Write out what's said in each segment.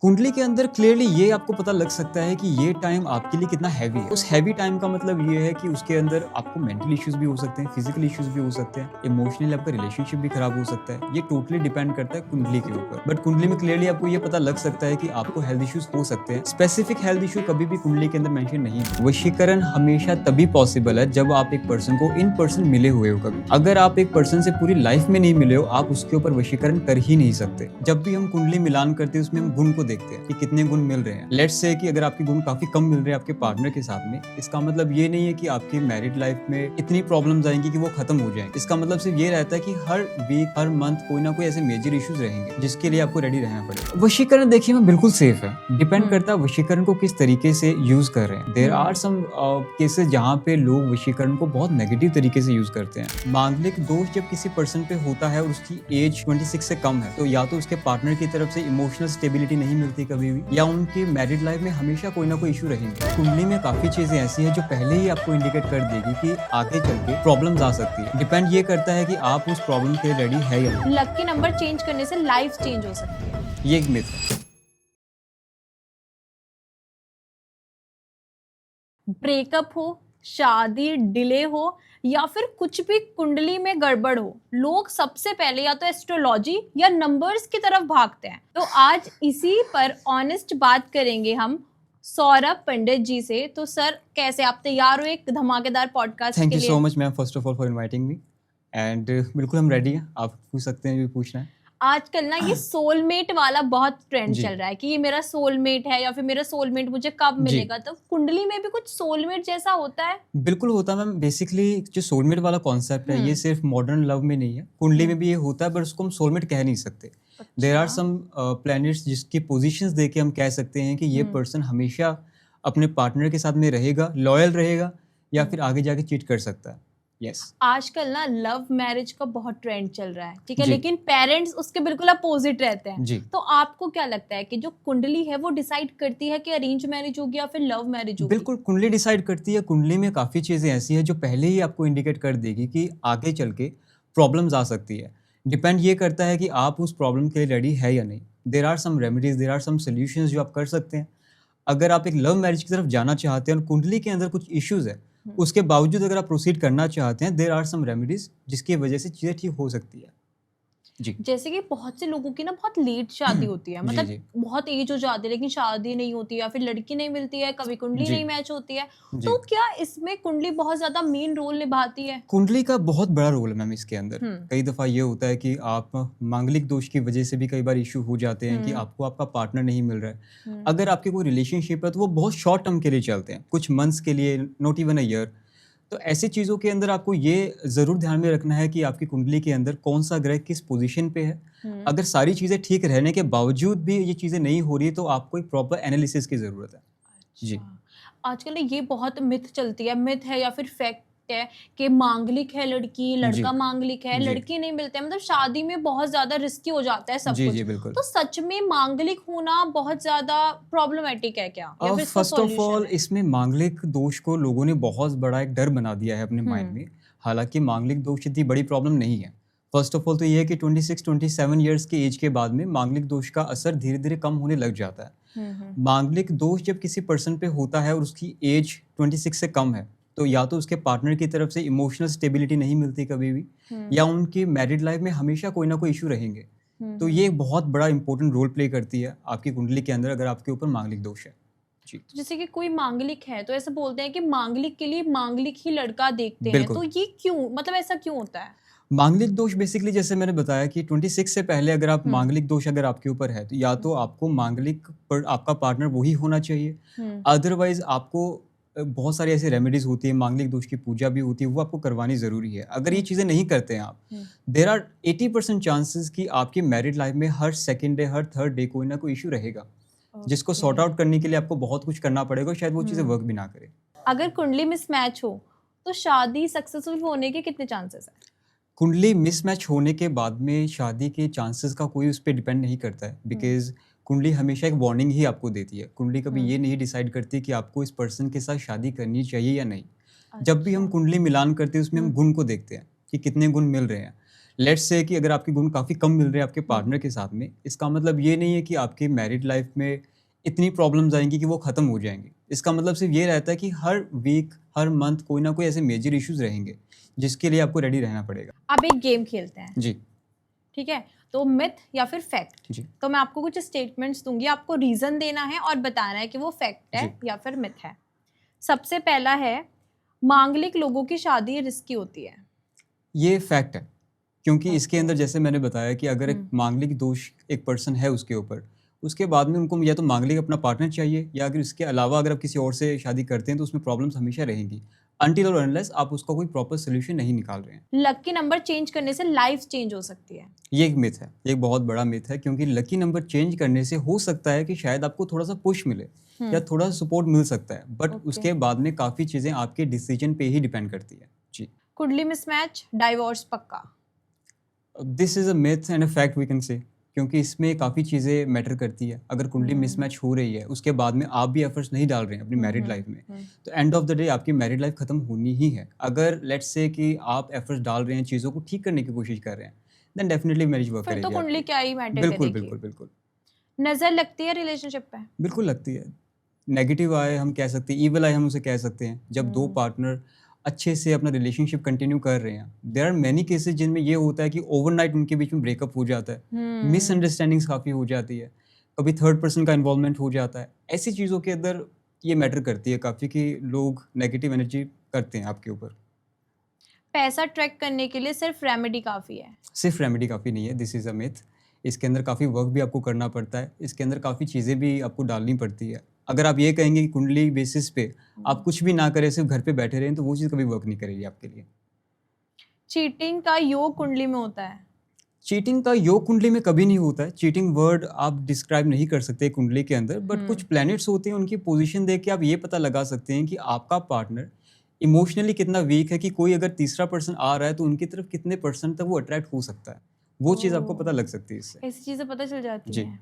कुंडली के अंदर क्लियरली ये आपको पता लग सकता है कि ये टाइम आपके लिए कितना हैवी है। उस हैवी टाइम का मतलब ये है कि उसके अंदर आपको मेंटल इश्यूज भी हो सकते हैं, फिजिकल इश्यूज भी हो सकते हैं, इमोशनली आपका रिलेशनशिप भी खराब हो सकता है। ये टोटली डिपेंड करता है कुंडली के ऊपर। बट कुंडली में क्लियरली आपको ये पता लग सकता है कि आपको हेल्थ इश्यूज हो सकते हैं। स्पेसिफिक हेल्थ इशू कभी भी कुंडली के अंदर मेंशन नहीं है। वशीकरण हमेशा तभी पॉसिबल है जब आप एक पर्सन को इन पर्सन मिले हुए हो। कभी अगर आप एक पर्सन से पूरी लाइफ में नहीं मिले हो, आप उसके ऊपर वशीकरण कर ही नहीं सकते। जब भी हम कुंडली मिलान करते हैं उसमें हम गुण को देखते हैं कि कितने गुण मिल रहे हैं। लेट्स से कि अगर आपके गुण काफी कम मिल रहे हैं आपके पार्टनर के साथ में, इसका मतलब ये नहीं है कि आपकी मैरिड लाइफ में इतनी प्रॉब्लम्स आएंगी कि वो खत्म हो जाएंगे। इसका मतलब सिर्फ ये रहता है कि हर वीक हर मंथ कोई ना कोई ऐसे मेजर इश्यूज रहेंगे जिसके लिए आपको रेडी रहना पड़ेगा। वशीकरण देखिए मैं बिल्कुल सेफ है। डिपेंड करता है वशीकरण को किस तरीके से यूज कर रहे हैं। देयर आर सम केसेस जहाँ पे लोग वशीकरण को बहुत नेगेटिव तरीके से यूज करते हैं। मांगलिक दोष जब किसी पर्सन पे होता है और उसकी एज 26 से कम है, तो या तो उसके पार्टनर की तरफ से इमोशनल स्टेबिलिटी नहीं मिलती कभी भी, या उनकी मैरिड लाइफ में हमेशा कोई ना कोई इशू रहेंगे। कुंडली में काफी चीजें ऐसी हैं जो पहले ही आपको इंडिकेट कर देगी कि आगे चल के प्रॉब्लम्स आ सकती है। डिपेंड ये करता है कि आप उस प्रॉब्लम के रेडी है या नहीं। लकी नंबर चेंज करने से लाइफ चेंज हो सकती है, ये एक मिथ है। ब्रेकअप हो, शादी डिले हो या फिर कुछ भी कुंडली में गड़बड़ हो, लोग सबसे पहले या तो एस्ट्रोलॉजी या नंबर्स की तरफ भागते हैं। तो आज इसी पर ऑनेस्ट बात करेंगे हम सौरभ पंडित जी से। तो सर कैसे, आप तैयार हो एक धमाकेदार पॉडकास्ट के लिए? Thank you so much ma'am first of all for inviting me and बिल्कुल हम रेडी हैं। आप पूछ सकते हैं जो भी पूछना है। आजकल ना ये सोलमेट वाला बहुत ट्रेंड जी। चल रहा है कि ये मेरा सोलमेट है या फिर मेरा सोलमेट मुझे कब जी। मिलेगा। तो कुंडली में भी कुछ सोलमेट जैसा होता है? बिल्कुल होता है मैम। बेसिकली जो सोलमेट वाला कॉन्सेप्ट है ये सिर्फ मॉडर्न लव में नहीं है, कुंडली में भी ये होता है, पर उसको हम सोलमेट कह नहीं सकते। देयर आर सम प्लैनेट्स जिसकी पोजीशंस देख के हम कह सकते हैं कि ये पर्सन हमेशा अपने पार्टनर के साथ में रहेगा, लॉयल रहेगा, या फिर आगे जाके चीट कर सकता है। यस। आजकल ना लव मैरिज का बहुत ट्रेंड चल रहा है, ठीक है, जी। लेकिन पेरेंट्स उसके बिल्कुल अपोजिट रहते हैं। जी। तो आपको क्या लगता है कि जो कुंडली है वो डिसाइड करती है कि अरेंज मैरिज होगी या फिर लव मैरिज होगी? बिल्कुल कुंडली डिसाइड करती है। कुंडली में काफ़ी चीज़ें ऐसी हैं जो पहले ही आपको इंडिकेट कर देगी कि आगे चल के प्रॉब्लम्स आ सकती है। डिपेंड ये करता है कि आप उस प्रॉब्लम के लिए रेडी है या नहीं। There are some remedies, there are some solutions जो आप कर सकते हैं। अगर आप एक लव मैरिज की तरफ जाना चाहते हैं और कुंडली के अंदर कुछ इश्यूज है, उसके बावजूद अगर आप प्रोसीड करना चाहते हैं, देयर आर सम रेमेडीज जिसकी वजह से चीज़ें ठीक हो सकती है। जी। जैसे कि बहुत से लोगों की ना बहुत लेट शादी होती है, जी, मतलब जी। बहुत एज हो जाती है लेकिन शादी नहीं होती है, फिर लड़की नहीं मिलती है, कभी कुंडली जी। नहीं मैच होती है। जी। तो क्या इसमें कुंडली बहुत ज्यादा मेन रोल निभाती है? कुंडली का बहुत बड़ा रोल है मैम इसके अंदर। कई दफ़ा ये होता है कि आप मांगलिक दोष की वजह से भी कई बार इश्यू हो जाते हैं कि आपको आपका पार्टनर नहीं मिल रहा है। अगर आपके कोई रिलेशनशिप है तो वो बहुत शॉर्ट टर्म के लिए चलते हैं, कुछ मंथ्स के लिए, नॉट इवन अ ईयर। तो ऐसी चीज़ों के अंदर आपको ये ज़रूर ध्यान में रखना है कि आपकी कुंडली के अंदर कौन सा ग्रह किस पोजीशन पे है। अगर सारी चीज़ें ठीक रहने के बावजूद भी ये चीज़ें नहीं हो रही तो आपको एक प्रॉपर एनालिसिस की ज़रूरत है। जी। अच्छा। आजकल ना ये बहुत मिथ चलती है, मिथ है या फिर फैक्ट है कि मांगलिक है लड़की, जी। लड़का मांगलिक है, जी। लड़की नहीं मिलते हैं, मतलब शादी में बहुत ज्यादा रिस्की हो जाता है सब जी। कुछ। जी बिल्कुल। तो सच में मांगलिक होना बहुत ज्यादा प्रॉब्लमेटिक है क्या, या फिर इसका फर्स्ट ऑफ सॉल्यूशन ऑल है? इसमें मांगलिक दोष को लोगों ने बहुत बड़ा एक डर बना दिया है अपने माइंड में। हालांकि मांगलिक दोष इतनी बड़ी प्रॉब्लम नहीं है। फर्स्ट ऑफ ऑल तो ये है कि 26-27 ईयर्स के एज के बाद में मांगलिक दोष का असर धीरे धीरे कम होने लग जाता है। मांगलिक दोष जब किसी पर्सन पे होता है और उसकी एज 26 से कम है, तो या तो उसके पार्टनर की तरफ से इमोशनल स्टेबिलिटी नहीं मिलती कभी भी, या उनकी मैरिड लाइफ में हमेशा कोई ना कोई इशू रहेंगे। तो ये एक बहुत बड़ा इंपॉर्टेंट रोल प्ले करती है आपकी कुंडली के अंदर अगर आपके ऊपर मांगलिक दोष है। जी। तो जैसे कि कोई मांगलिक है तो ऐसा बोलते हैं कि मांगलिक के लिए मांगलिक ही लड़का देखते हैं, बिल्कुल। तो ये क्यों, मतलब ऐसा क्यों होता है? मांगलिक दोष बेसिकली जैसे मैंने बताया कि 26 से पहले अगर आप मांगलिक दोष अगर आपके ऊपर है तो या तो आपको मांगलिक पर आपका पार्टनर वही होना चाहिए, अदरवाइज आपको बहुत सारी ऐसी रेमेडीज होती है, मांगलिक दोष की पूजा भी होती है, वो आपको करवानी जरूरी है। अगर ये चीजें नहीं करते हैं आप, देर आर 80% चांसेस कि आपकी मैरिड लाइफ में हर सेकेंड डे हर थर्ड डे कोई ना कोई इशू रहेगा, जिसको सॉर्ट आउट करने के लिए आपको बहुत कुछ करना पड़ेगा, शायद वो चीजें वर्क भी ना करे। अगर कुंडली मिसमैच हो तो शादी सक्सेसफुल होने के कितने चांसेस है? कुंडली मिसमैच होने के बाद में शादी के चांसेस का कोई उस पर डिपेंड नहीं करता है, बिकॉज कुंडली हमेशा एक वार्निंग ही आपको देती है। कुंडली कभी ये नहीं डिसाइड करती कि आपको इस पर्सन के साथ शादी करनी चाहिए या नहीं। जब भी हम कुंडली मिलान करते हैं उसमें हम गुण को देखते हैं कि कितने गुण मिल रहे हैं। लेट्स से कि अगर आपके गुण काफ़ी कम मिल रहे हैं आपके पार्टनर के साथ में, इसका मतलब ये नहीं है कि आपकी मैरिड लाइफ में इतनी प्रॉब्लम्स आएँगी कि वो ख़त्म हो जाएँगी। इसका मतलब सिर्फ़ ये रहता है कि हर वीक, हर मंथ कोई ना कोई ऐसे मेजर इश्यूज़ रहेंगे, जिसके लिए आपको रेडी रहना पड़ेगा। अब एक गेम खेलते हैं, जी, ठीक है? तो मिथ या फिर फैक्ट। जी, तो मैं आपको कुछ स्टेटमेंट्स दूंगी, आपको रीजन देना है और बताना है कि वो फैक्ट है जी। या फिर मिथ है। सबसे पहला है, मांगलिक लोगों की शादी रिस्की होती है। ये फैक्ट है, क्योंकि इसके ओके। अंदर जैसे मैंने बताया कि अगर एक मांगलिक दोष एक पर्सन है उसके ऊपर, उसके बाद में उनको या तो मांगलिक अपना पार्टनर चाहिए या अगर इसके अलावा अगर आप किसी और से शादी करते हैं तो उसमें प्रॉब्लम्स हमेशा रहेंगी, अनटिल और अनलेस आप उसका कोई प्रॉपर सोल्यूशन नहीं निकाल रहे हैं। लकी नंबर चेंज करने से लाइफ चेंज हो सकती है। ये एक मिथ है, ये एक बहुत बड़ा मिथ है, क्योंकि लकी नंबर चेंज करने से हो सकता है कि शायद आपको थोड़ा-सा पुश मिले या थोड़ा सपोर्ट मिल सकता है, बट ओके। उसके बाद में काफ़ी चीज़ें आपके डिसीजन पे ही डिपेंड करती है। जी। कुंडली मिसमैच, डाइवोर्स पक्का। This is a myth and a fact we can say, क्योंकि इसमें काफ़ी चीज़ें मैटर करती है। अगर कुंडली मिसमैच हो रही है, उसके बाद में आप भी एफर्ट्स नहीं डाल रहे हैं अपनी मैरिड लाइफ में, तो एंड ऑफ द डे आपकी मैरिड लाइफ खत्म होनी ही है। अगर लेट्स से कि आप एफर्ट्स डाल रहे हैं, चीज़ों को ठीक करने की कोशिश कर रहे हैं, देन डेफिनिटली मैरिज वर्क फिर तो करेगी कुंडली आपकी। क्या ही मैटर बिल्कुल, करेगी। बिल्कुल, बिल्कुल। नजर लगती है रिलेशनशिप पे। बिल्कुल लगती है। नेगेटिव आए हम कह सकते हैं, ईविल आए हम उसे कह सकते हैं। जब 2 पार्टनर अच्छे से अपना रिलेशनशिप कंटिन्यू कर रहे हैं, देयर आर मेनी केसेस जिनमें ये होता है कि ओवरनाइट उनके बीच में ब्रेकअप हो जाता है। मिसअंडरस्टैंडिंग्स काफ़ी हो जाती है। कभी थर्ड पर्सन का इन्वॉल्वमेंट हो जाता है। ऐसी चीज़ों के अंदर ये मैटर करती है काफ़ी कि लोग नेगेटिव एनर्जी करते हैं आपके ऊपर। पैसा ट्रैक करने के लिए सिर्फ रेमेडी काफी है। सिर्फ रेमेडी काफ़ी नहीं है, दिस इज़ अ मिथ। इसके अंदर काफ़ी वर्क भी आपको करना पड़ता है, इसके अंदर काफ़ी चीज़ें भी आपको डालनी पड़ती है। अगर आप ये कहेंगे कि कुंडली बेसिस पे आप कुछ भी ना करें, सिर्फ घर पे बैठे रहें, तो वो चीज़ कभी वर्क नहीं करेगी आपके लिए। चीटिंग का योग कुंडली में होता है। चीटिंग का योग कुंडली में कभी नहीं होता है। चीटिंग वर्ड आप डिस्क्राइब नहीं कर सकते कुंडली के अंदर, बट कुछ प्लैनेट्स होते हैं, उनकी पोजीशन देख के आप ये पता लगा सकते हैं कि आपका पार्टनर इमोशनली कितना वीक है, कि कोई अगर तीसरा पर्सन आ रहा है तो उनकी तरफ कितने परसेंट तक वो अट्रैक्ट हो सकता है। वो चीज़ आपको पता लग सकती है इससे। ऐसी चीजें पता चल जाती जी। हैं।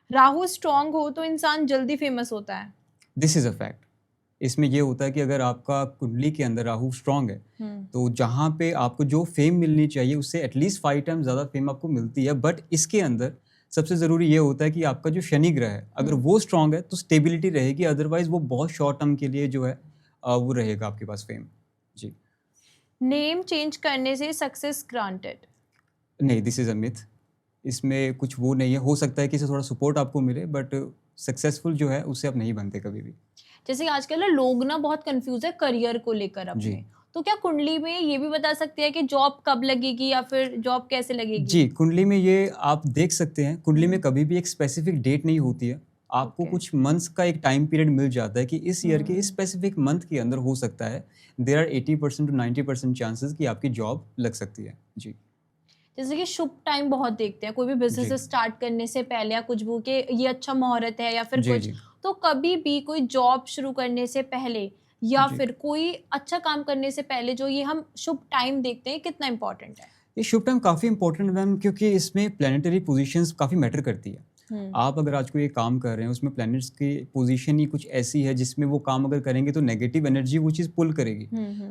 राहु स्ट्रांग हो तो इंसान जल्दी फेमस होता है। This is a fact. इसमें ये होता है कि अगर आपका कुंडली के अंदर राहु स्ट्रांग है, तो जहाँ पे आपको जो फेम मिलनी चाहिए उससे एटलीस्ट 5 टाइम्स ज़्यादा फेम आपको मिलती है। बट इसके अंदर सबसे ज़रूरी ये होता है कि आपका जो शनि ग्रह है, अगर वो स्ट्रांग है तो स्टेबिलिटी रहेगी, अदरवाइज़ वो बहुत शॉर्ट टर्म के लिए जो है वो रहेगा आपके पास फेम। जी। नेम चेंज करने से सक्सेस ग्रांटेड। नहीं, दिस इज़ अ मिथ। इसमें कुछ वो नहीं है। हो सकता है कि इससे थोड़ा सपोर्ट आपको मिले, बट सक्सेसफुल जो है उससे आप नहीं बनते कभी भी। जैसे कि आजकल ना लोग ना बहुत कंफ्यूज है करियर को लेकर जी। अपने। तो क्या कुंडली में ये भी बता सकती है कि जॉब कब लगेगी या फिर जॉब कैसे लगेगी? जी, कुंडली में ये आप देख सकते हैं, कुंडली में कभी भी एक स्पेसिफिक डेट नहीं होती है। आपको ओके। कुछ मंथ्स का एक टाइम पीरियड मिल जाता है कि इस ईयर के इस स्पेसिफिक मंथ के अंदर हो सकता है। देयर आर 80% टू 90% चांसेस कि आपकी जॉब लग सकती है। जी। जैसे कि शुभ टाइम बहुत देखते हैं कोई भी बिजनेस जी। स्टार्ट करने से पहले या कुछ भी कि ये अच्छा मुहूर्त है या फिर जी, कुछ। जी। तो कभी भी कोई जॉब शुरू करने से पहले या जी। फिर कोई अच्छा काम करने से पहले जो ये हम शुभ टाइम देखते हैं कितना इम्पोर्टेंट है? ये शुभ टाइम काफ़ी इंपॉर्टेंट है मैम, क्योंकि इसमें प्लैनेटरी पोजीशंस काफ़ी मैटर करती है। आप अगर आज कोई एक काम कर रहे हैं, उसमें प्लैनेट्स की पोजीशन ही कुछ ऐसी है जिसमें वो काम अगर करेंगे तो नेगेटिव एनर्जी वो चीज़ पुल करेगी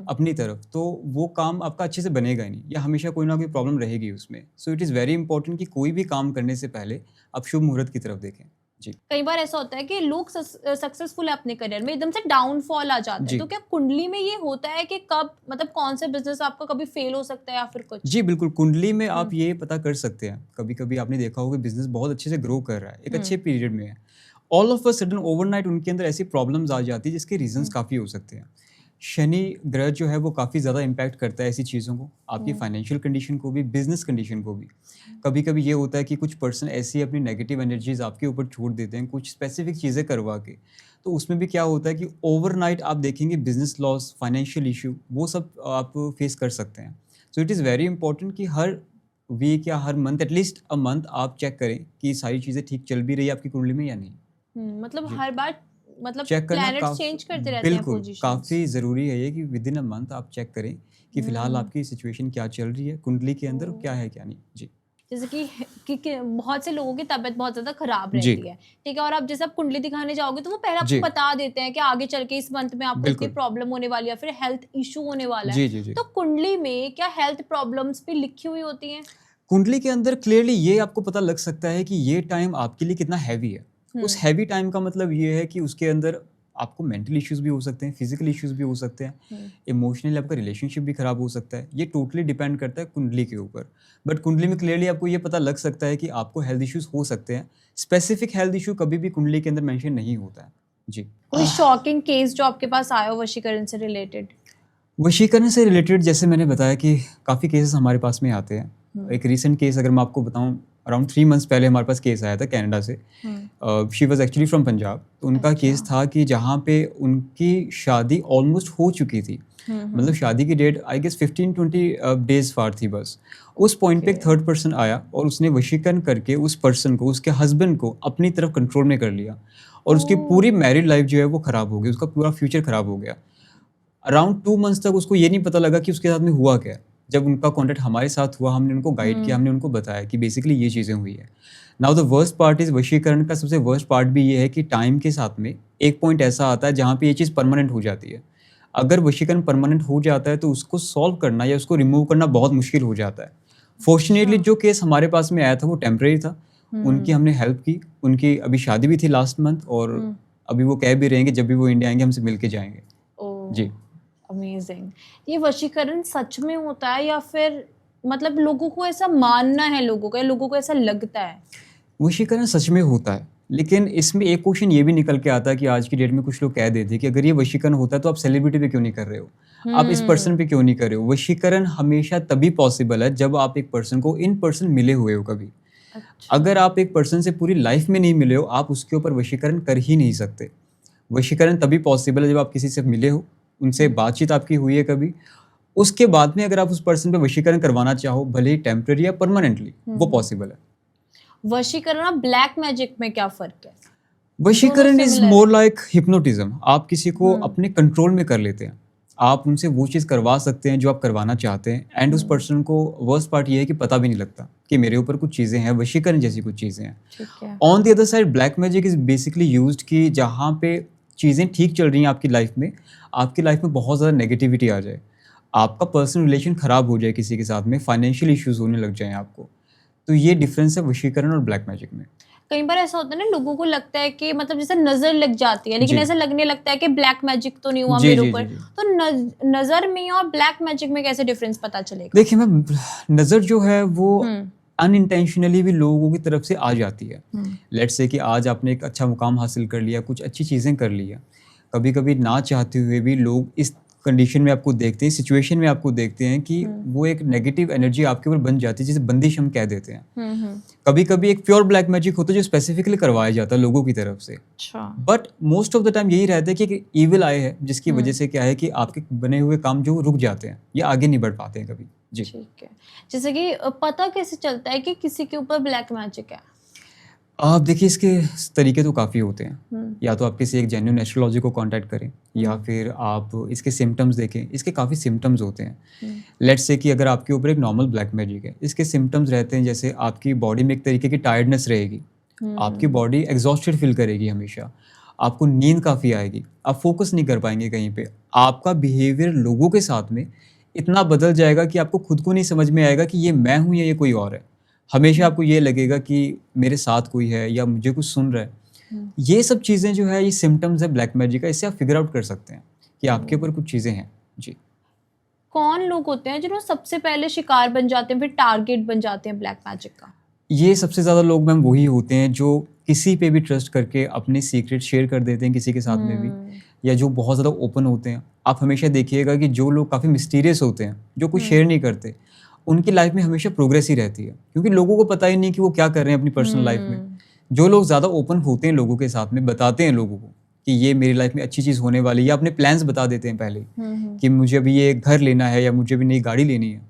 अपनी तरफ, तो वो काम आपका अच्छे से बनेगा ही नहीं, या हमेशा कोई ना कोई प्रॉब्लम रहेगी उसमें। सो इट इज़ वेरी इंपॉर्टेंट कि कोई भी काम करने से पहले आप शुभ मुहूर्त की तरफ देखें। जी। कई बार ऐसा होता है कि लोग सक्सेसफुल है अपने करियर में, एकदम से डाउनफॉल आ जाता है। जी। तो क्या कुंडली में ये होता है कि कब मतलब कौन से बिजनेस आपका कभी फेल हो सकता है या फिर कुछ? जी, बिल्कुल, कुंडली में आप ये पता कर सकते हैं, कभी-कभी आपने देखा होगा बिज़नेस बहुत अच्छे से ग्रो कर रहा है, एक अच्छे पीरियड में है। All of a sudden overnight उनके अंदर ऐसी प्रॉब्लम्स आ जाती है जिसके रीज़न्स काफ़ी हो सकते हैं। शनि ग्रह जो है वो काफ़ी ज़्यादा इम्पैक्ट करता है ऐसी चीज़ों को, आपकी फाइनेंशियल कंडीशन को भी, बिज़नेस कंडीशन को भी। कभी-कभी ये होता है कि कुछ पर्सन ऐसी अपनी नेगेटिव एनर्जीज़ आपके ऊपर छोड़ देते हैं, कुछ स्पेसिफिक चीज़ें करवा के। तो उसमें भी क्या होता है कि ओवरनाइट आप देखेंगे बिज़नेस लॉस, फाइनेंशियल इश्यू, वो सब आप फेस कर सकते हैं। सो इट इज़ वेरी इंपॉर्टेंट कि हर वीक या हर मंथ, एटलीस्ट अ मंथ आप चेक करें कि सारी चीज़ें ठीक चल भी रही है आपकी कुंडली में या नहीं। मतलब जी। हर बार मतलब चेक करना प्लैनेट्स चेंज करते रहते हैं बिल्कुल, पोजीशंस। काफ़ी ज़रूरी है ये कि विदिन अ मंथ आप चेक करें कि फ़िलहाल आपकी सिचुएशन क्या चल रही है, कुंडली के अंदर क्या है, क्या नहीं। जी। जैसे कि बहुत से लोगों की तबीयत बहुत ज्यादा खराब जी रहती है, ठीक है, और आप जैसे आप कुंडली दिखाने जाओगे तो वो पहले आपको जी बता देते हैं कि आगे चल के इस मंथ में आपको इतनी बिल्कुल प्रॉब्लम होने वाली है या फिर हेल्थ इशू होने वाला है। जी जी जी तो कुंडली में क्या हेल्थ प्रॉब्लम्स भी लिखी हुई होती हैं? कुंडली के अंदर क्लियरली ये आपको पता लग सकता है कि ये टाइम आपके लिए कितना हैवी है। उस हम्म। हैवी टाइम का मतलब ये है कि उसके अंदर आपको मेंटल इश्यूज भी हो सकते हैं, फिजिकल इश्यूज भी हो सकते हैं, हम्म। इमोशनली आपका रिलेशनशिप भी खराब हो सकता है। ये टोटली डिपेंड करता है कुंडली के ऊपर। बट कुंडली में क्लियरली आपको ये पता लग सकता है कि आपको हेल्थ इश्यूज हो सकते हैं। स्पेसिफिक हेल्थ इशू कभी भी कुंडली के अंदर मेंशन नहीं होता है। जी। कोई शॉकिंग केस जो आपके पास आया हो वशीकरण से रिलेटेड? वशीकरण से रिलेटेड जैसे मैंने बताया कि काफ़ी केसेस हमारे पास में आते हैं। एक रीसेंट केस अगर मैं आपको बताऊं, अराउंड 3 मंथ्स पहले हमारे पास केस आया था कनाडा से। She was actually from Punjab. तो उनका केस अच्छा। था कि जहाँ पे उनकी शादी ऑलमोस्ट हो चुकी थी। मतलब शादी की डेट आई गेस 15-20 डेज फार थी बस। उस पॉइंट पे एक थर्ड पर्सन आया और उसने वशीकरण करके उस पर्सन को, उसके हस्बैंड को अपनी तरफ कंट्रोल में कर लिया और उसकी पूरी मैरिड लाइफ जो है वो ख़राब हो गई, उसका पूरा फ्यूचर ख़राब हो गया। अराउंड 2 मंथ्स तक उसको ये नहीं पता लगा कि उसके साथ में हुआ क्या है। जब उनका कॉन्टैक्ट हमारे साथ हुआ, हमने उनको गाइड किया, हमने उनको बताया कि बेसिकली ये चीज़ें हुई है। Now the worst part is, वशीकरण का सबसे वर्स्ट पार्ट भी ये है कि टाइम के साथ में एक पॉइंट ऐसा आता है जहाँ पे ये चीज़ परमानेंट हो जाती है। अगर वशीकरण परमानेंट हो जाता है तो उसको सॉल्व करना या उसको रिमूव करना बहुत मुश्किल हो जाता है। फॉर्चुनेटली जो केस हमारे पास में आया था वो टेम्परेरी था। उनकी हमने हेल्प की, उनकी अभी शादी भी थी लास्ट मंथ और अभी वो कह भी रहे हैं कि जब भी वो इंडिया आएंगे हमसे मिल के जाएंगे। जी। अमेजिंग। ये वशीकरण सच में होता है या फिर मतलब लोगों को ऐसा मानना है, लोगों को ऐसा लगता है? वशीकरण सच में होता है, लेकिन इसमें एक क्वेश्चन ये भी निकल के आता है कि आज की डेट में कुछ लोग कह देते हैं कि अगर ये वशीकरण होता है तो आप सेलिब्रिटी पे क्यों नहीं कर रहे हो, आप इस पर्सन पे क्यों नहीं कर रहे हो। वशीकरण हमेशा तभी पॉसिबल है जब आप एक पर्सन को इन पर्सन मिले हुए हो कभी। अच्छा। अगर आप एक पर्सन से पूरी लाइफ में नहीं मिले हो, आप उसके ऊपर वशीकरण कर ही नहीं सकते। वशीकरण तभी पॉसिबल है जब आप किसी से मिले हो, उनसे बातचीत आपकी हुई है कभी, उसके बाद में अगर आप उस पर्सन पे वशीकरण करवाना चाहो, भले ही टेम्परेरी या परमानेंटली, वो पॉसिबल है। वशीकरण और ब्लैक मैजिक में क्या फर्क है? वशीकरण इज similar मोर है। Like hypnotism. आप किसी को अपने कंट्रोल में कर लेते हैं, आप उनसे वो चीज़ करवा सकते हैं जो आप करवाना चाहते हैं, एंड उस पर्सन को वर्स्ट पार्ट ये है कि पता भी नहीं लगता कि मेरे ऊपर कुछ चीज़ें हैं, वशीकरण जैसी कुछ चीज़ें हैं। ठीक है। On the other side black magic is basically used कि जहाँ पे चीज़ें ठीक चल रही हैं आपकी लाइफ में, आपकी लाइफ में बहुत ज़्यादा नेगेटिविटी आ जाए, आपका पर्सनल रिलेशन ख़राब हो जाए किसी के साथ में, फाइनेंशियल इश्यूज होने लग जाएं आपको। तो ये डिफरेंस है वशीकरण और ब्लैक मैजिक में। कई बार ऐसा होता है ना, लोगों को लगता है कि मतलब जैसे नजर लग जाती है, लेकिन जी। ऐसा लगने लगता है कि ब्लैक मैजिक तो नहीं हुआ जी मेरे जी ऊपर। जी जी तो नजर में और ब्लैक मैजिक में कैसे डिफरेंस पता चलेगा? देखिए मैम, नज़र जो है वो अनइंटेंशनली भी लोगों की तरफ से आ जाती है। लेट्स से कि आज आपने एक अच्छा मुकाम हासिल कर लिया, कुछ अच्छी चीज़ें कर लिया, कभी कभी ना चाहते हुए भी लोग इस कंडीशन में आपको देखते हैं, सिचुएशन में आपको देखते हैं कि वो एक नेगेटिव एनर्जी आपके ऊपर बन जाती है, जिसे बंदिश हम कह देते हैं। कभी कभी एक प्योर ब्लैक मैजिक होता है जो स्पेसिफिकली करवाया जाता है लोगों की तरफ से। अच्छा। But most of the time यही रहता है कि एक इविल आए है जिसकी वजह से क्या है कि आपके बने हुए काम जो रुक जाते हैं या आगे नहीं बढ़ पाते हैं कभी। जी। ठीक है। जैसे कि पता कैसे चलता है कि किसी के ऊपर ब्लैक मैजिक है? आप देखिए, इसके तरीके तो काफ़ी होते हैं। या तो आप किसी एक जेन्युइन एस्ट्रोलॉजी को कांटेक्ट करें, या फिर आप इसके सिम्टम्स देखें। इसके काफ़ी सिम्टम्स होते हैं। लेट्स से कि अगर आपके ऊपर एक नॉर्मल ब्लैक मैजिक है, इसके सिम्टम्स रहते हैं जैसे आपकी बॉडी में एक तरीके की टायर्डनेस रहेगी, आपकी बॉडी एग्जॉस्टेड फील करेगी हमेशा, आपको नींद काफ़ी आएगी, आप फोकस नहीं कर पाएंगे कहीं पे, आपका बिहेवियर लोगों के साथ में इतना बदल जाएगा कि आपको खुद को नहीं समझ में आएगा कि ये मैं हूँ या ये कोई और है। हमेशा आपको ये लगेगा कि मेरे साथ कोई है या मुझे कुछ सुन रहा है। ये सब चीज़ें जो है, ये सिम्टम्स है ब्लैक मैजिक का। इससे आप फिगर आउट कर सकते हैं कि आपके ऊपर कुछ चीज़ें हैं। जी। कौन लोग होते हैं जिन्होंने सबसे पहले शिकार बन जाते हैं, फिर टारगेट बन जाते हैं ब्लैक मैजिक का? ये सबसे ज़्यादा लोग मैम वही होते हैं जो किसी पे भी ट्रस्ट करके अपने सीक्रेट शेयर कर देते हैं किसी के साथ में भी, या जो बहुत ज़्यादा ओपन होते हैं। आप हमेशा देखिएगा कि जो लोग काफ़ी मिस्टीरियस होते हैं, जो कुछ शेयर नहीं करते, उनकी लाइफ में हमेशा प्रोग्रेस ही रहती है, क्योंकि लोगों को पता ही नहीं कि वो क्या कर रहे हैं अपनी पर्सनल लाइफ में। जो लोग ज़्यादा ओपन होते हैं लोगों के साथ में, बताते हैं लोगों को कि ये मेरी लाइफ में अच्छी चीज़ होने वाली है, या अपने प्लान्स बता देते हैं पहले कि मुझे अभी ये घर लेना है या मुझे अभी नई गाड़ी लेनी है।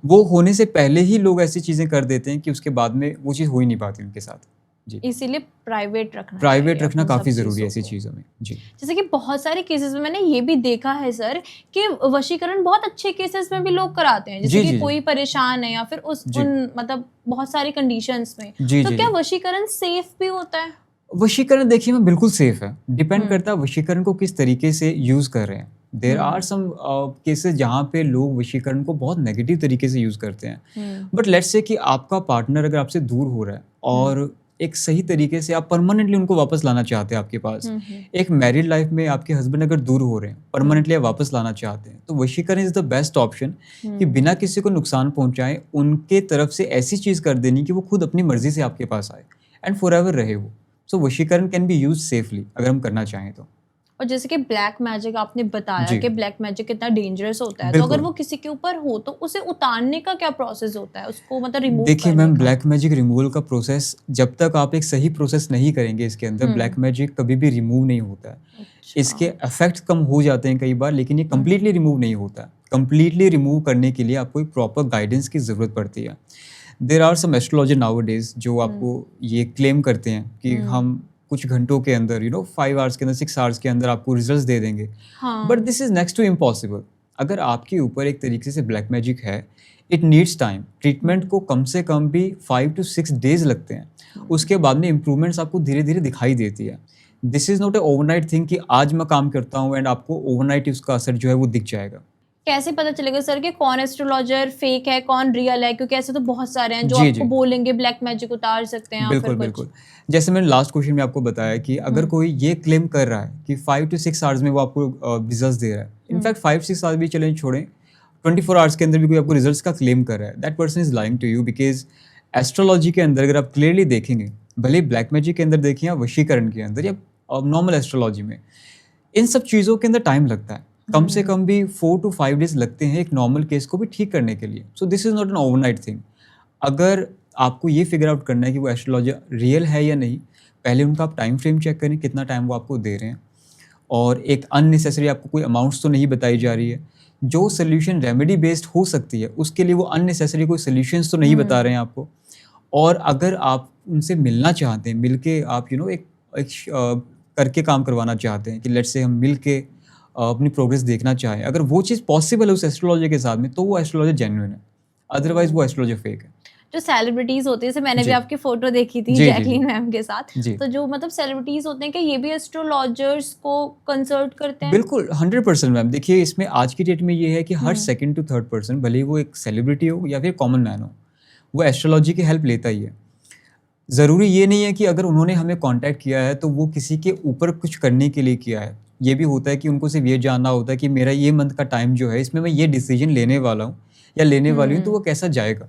वो होने से पहले ही लोग ऐसी चीज़ें कर देते हैं कि उसके बाद में वो चीज़ हो ही नहीं पाती उनके साथ। जी, इसीलिए प्राइवेट रखना प्राइवेट चाहिए रखना अपनी काफ़ी सब ज़रूरी है चीज़ों ऐसी को। चीज़ों में। जी, जैसे कि बहुत सारे केसेस में मैंने ये भी देखा है सर कि वशीकरण बहुत अच्छे केसेस में भी लोग कराते हैं, जैसे जी, कि जी, जी, कोई परेशान है या फिर उस जी, उन मतलब बहुत सारी कंडीशंस में, जी, तो जी, क्या जी। वशीकरण सेफ भी होता है? वशीकरण देखिए मैम बिल्कुल सेफ है। डिपेंड हुँ, करता है वशीकरण को किस तरीके से यूज़ कर रहे हैं। There are um, some cases जहाँ पे लोग वशीकरण को बहुत नेगेटिव तरीके से यूज़ करते हैं। हुँ, बट लेट्स से कि आपका पार्टनर अगर आपसे दूर हो रहा है हुँ, और एक सही तरीके से आप परमानेंटली उनको वापस लाना चाहते हैं आपके पास। हुँ, हुँ, एक मैरिड लाइफ में आपके हस्बैंड अगर दूर हो रहे हैं, हुँ, परमानेंटली आप वापस लाना चाहते हैं, तो वशीकरण इज़ द बेस्ट ऑप्शन कि हुँ। बिना किसी को नुकसान पहुँचाए, उनके तरफ से ऐसी चीज़ कर देनी कि वो खुद अपनी मर्ज़ी से आपके पास आए एंड फॉरएवर रहे वो। सो वशीकरण कैन बी यूज्ड सेफली अगर हम करना चाहें तो। और जैसे कि ब्लैक मैजिक आपने बताया जी, कि ब्लैक मैजिक कितना डेंजरस होता है, तो अगर बिल्कुल। वो किसी के ऊपर हो तो उसे उतारने का क्या प्रोसेस होता है? उसको मतलब रिमूव देखिए करने मैम का? ब्लैक मैजिक रिमूवल का प्रोसेस जब तक आप एक सही प्रोसेस नहीं करेंगे इसके अंदर हुँ, ब्लैक मैजिक कभी भी रिमूव नहीं होता है। अच्छा। इसके इफ़ेक्ट्स कम हो जाते हैं कई बार लेकिन ये हुँ, कंप्लीटली रिमूव नहीं होता है। कंप्लीटली रिमूव करने के लिए आपको एक प्रॉपर गाइडेंस की ज़रूरत पड़ती है। There are some astrologers nowadays जो हुँ, आपको ये क्लेम करते हैं कि हुँ, हम कुछ घंटों के अंदर 5 आवर्स के अंदर 6 आवर्स के अंदर आपको रिजल्ट्स दे देंगे। बट हाँ। This is next to impossible. अगर आपके ऊपर एक तरीके से ब्लैक मैजिक है, इट नीड्स टाइम। ट्रीटमेंट हुँ, को कम से कम भी 5 टू 6 डेज़ लगते हैं। हुँ। उसके बाद में इम्प्रूवमेंट्स आपको धीरे-धीरे दिखाई देती है। This is not a overnight thing कि आज मैं काम करता हूँ एंड आपको ओवरनाइट ही उसका असर जो है वो दिख जाएगा। कैसे पता चलेगा सर कि कौन एस्ट्रोलॉजर फेक है, कौन रियल है? क्योंकि ऐसे तो बहुत सारे हैं जो जी, आपको जी। बोलेंगे ब्लैक मैजिक उतार सकते हैं या फिर बिल्कुल, कुछ। बिल्कुल। जैसे मैंने लास्ट क्वेश्चन में आपको बताया कि अगर हुँ, कोई ये क्लेम कर रहा है कि 5 टू 6 आवर्स में वो आपको रिजल्ट्स दे रहा है। हुँ, इनफैक्ट 5-6 आवर्स भी चलें छोड़ें, 24 आवर्स के अंदर भी कोई आपको रिजल्ट्स का क्लेम कर रहा है, that person is lying to you because astrology के अंदर अगर आप क्लियरली देखेंगे, भले ही ब्लैक मैजिक के अंदर देखें या वशीकरण के अंदर या नॉर्मल एस्ट्रोलॉजी में, इन सब चीज़ों के अंदर टाइम लगता है। कम से हुँ, कम भी 4 टू 5 डेज़ लगते हैं एक नॉर्मल केस को भी ठीक करने के लिए। So this is not an overnight thing. अगर आपको ये फिगर आउट करना है कि वो एस्ट्रोलॉजर रियल है या नहीं, पहले उनका आप टाइम फ्रेम चेक करें, कितना टाइम वो आपको दे रहे हैं और एक अननेसेसरी आपको कोई अमाउंट्स तो नहीं बताई जा रही है। जो सॉल्यूशन रेमेडी बेस्ड हो सकती है, उसके लिए वो अननेसेसरी कोई सॉल्यूशंस तो नहीं बता हुँ। रहे हैं आपको। और अगर आप उनसे मिलना चाहते हैं, मिल के आप करके काम करवाना चाहते हैं कि लेट्स से हम मिल के अपनी प्रोग्रेस देखना चाहें, अगर वो चीज़ पॉसिबल है उस एस्ट्रोलॉजर के साथ में, तो वो एस्ट्रोलॉजर जेन्युइन है। अदरवाइज़ वो ओह! एस्ट्रोलॉजर फेक है। जो सेलिब्रिटीज़ होती हैं, जैसे मैंने भी जी। आपकी फ़ोटो देखी थी जी, जी, जी। जैकलीन मैम के साथ, जी। तो जो मतलब सेलिब्रिटीज़ होते हैं, क्या ये भी एस्ट्रोलॉजर्स को कंसल्ट करते हैं? बिल्कुल, 100% मैम। देखिए इसमें आज की डेट में ये है कि हर हुँ, सेकंड टू थर्ड पर्सन भले ही वो एक सेलिब्रिटी हो या फिर कॉमन मैन हो, वो एस्ट्रोलॉजी की हेल्प लेता ही है। ज़रूरी ये नहीं है कि अगर उन्होंने हमें कॉन्टैक्ट किया है तो वो किसी के ऊपर कुछ करने के लिए किया है। ये भी होता है कि उनको सिर्फ़ ये जानना होता है कि मेरा ये मंथ का टाइम जो है इसमें मैं ये डिसीज़न लेने वाला हूँ या लेने वाली हूँ तो वो हुँ, कैसा जाएगा?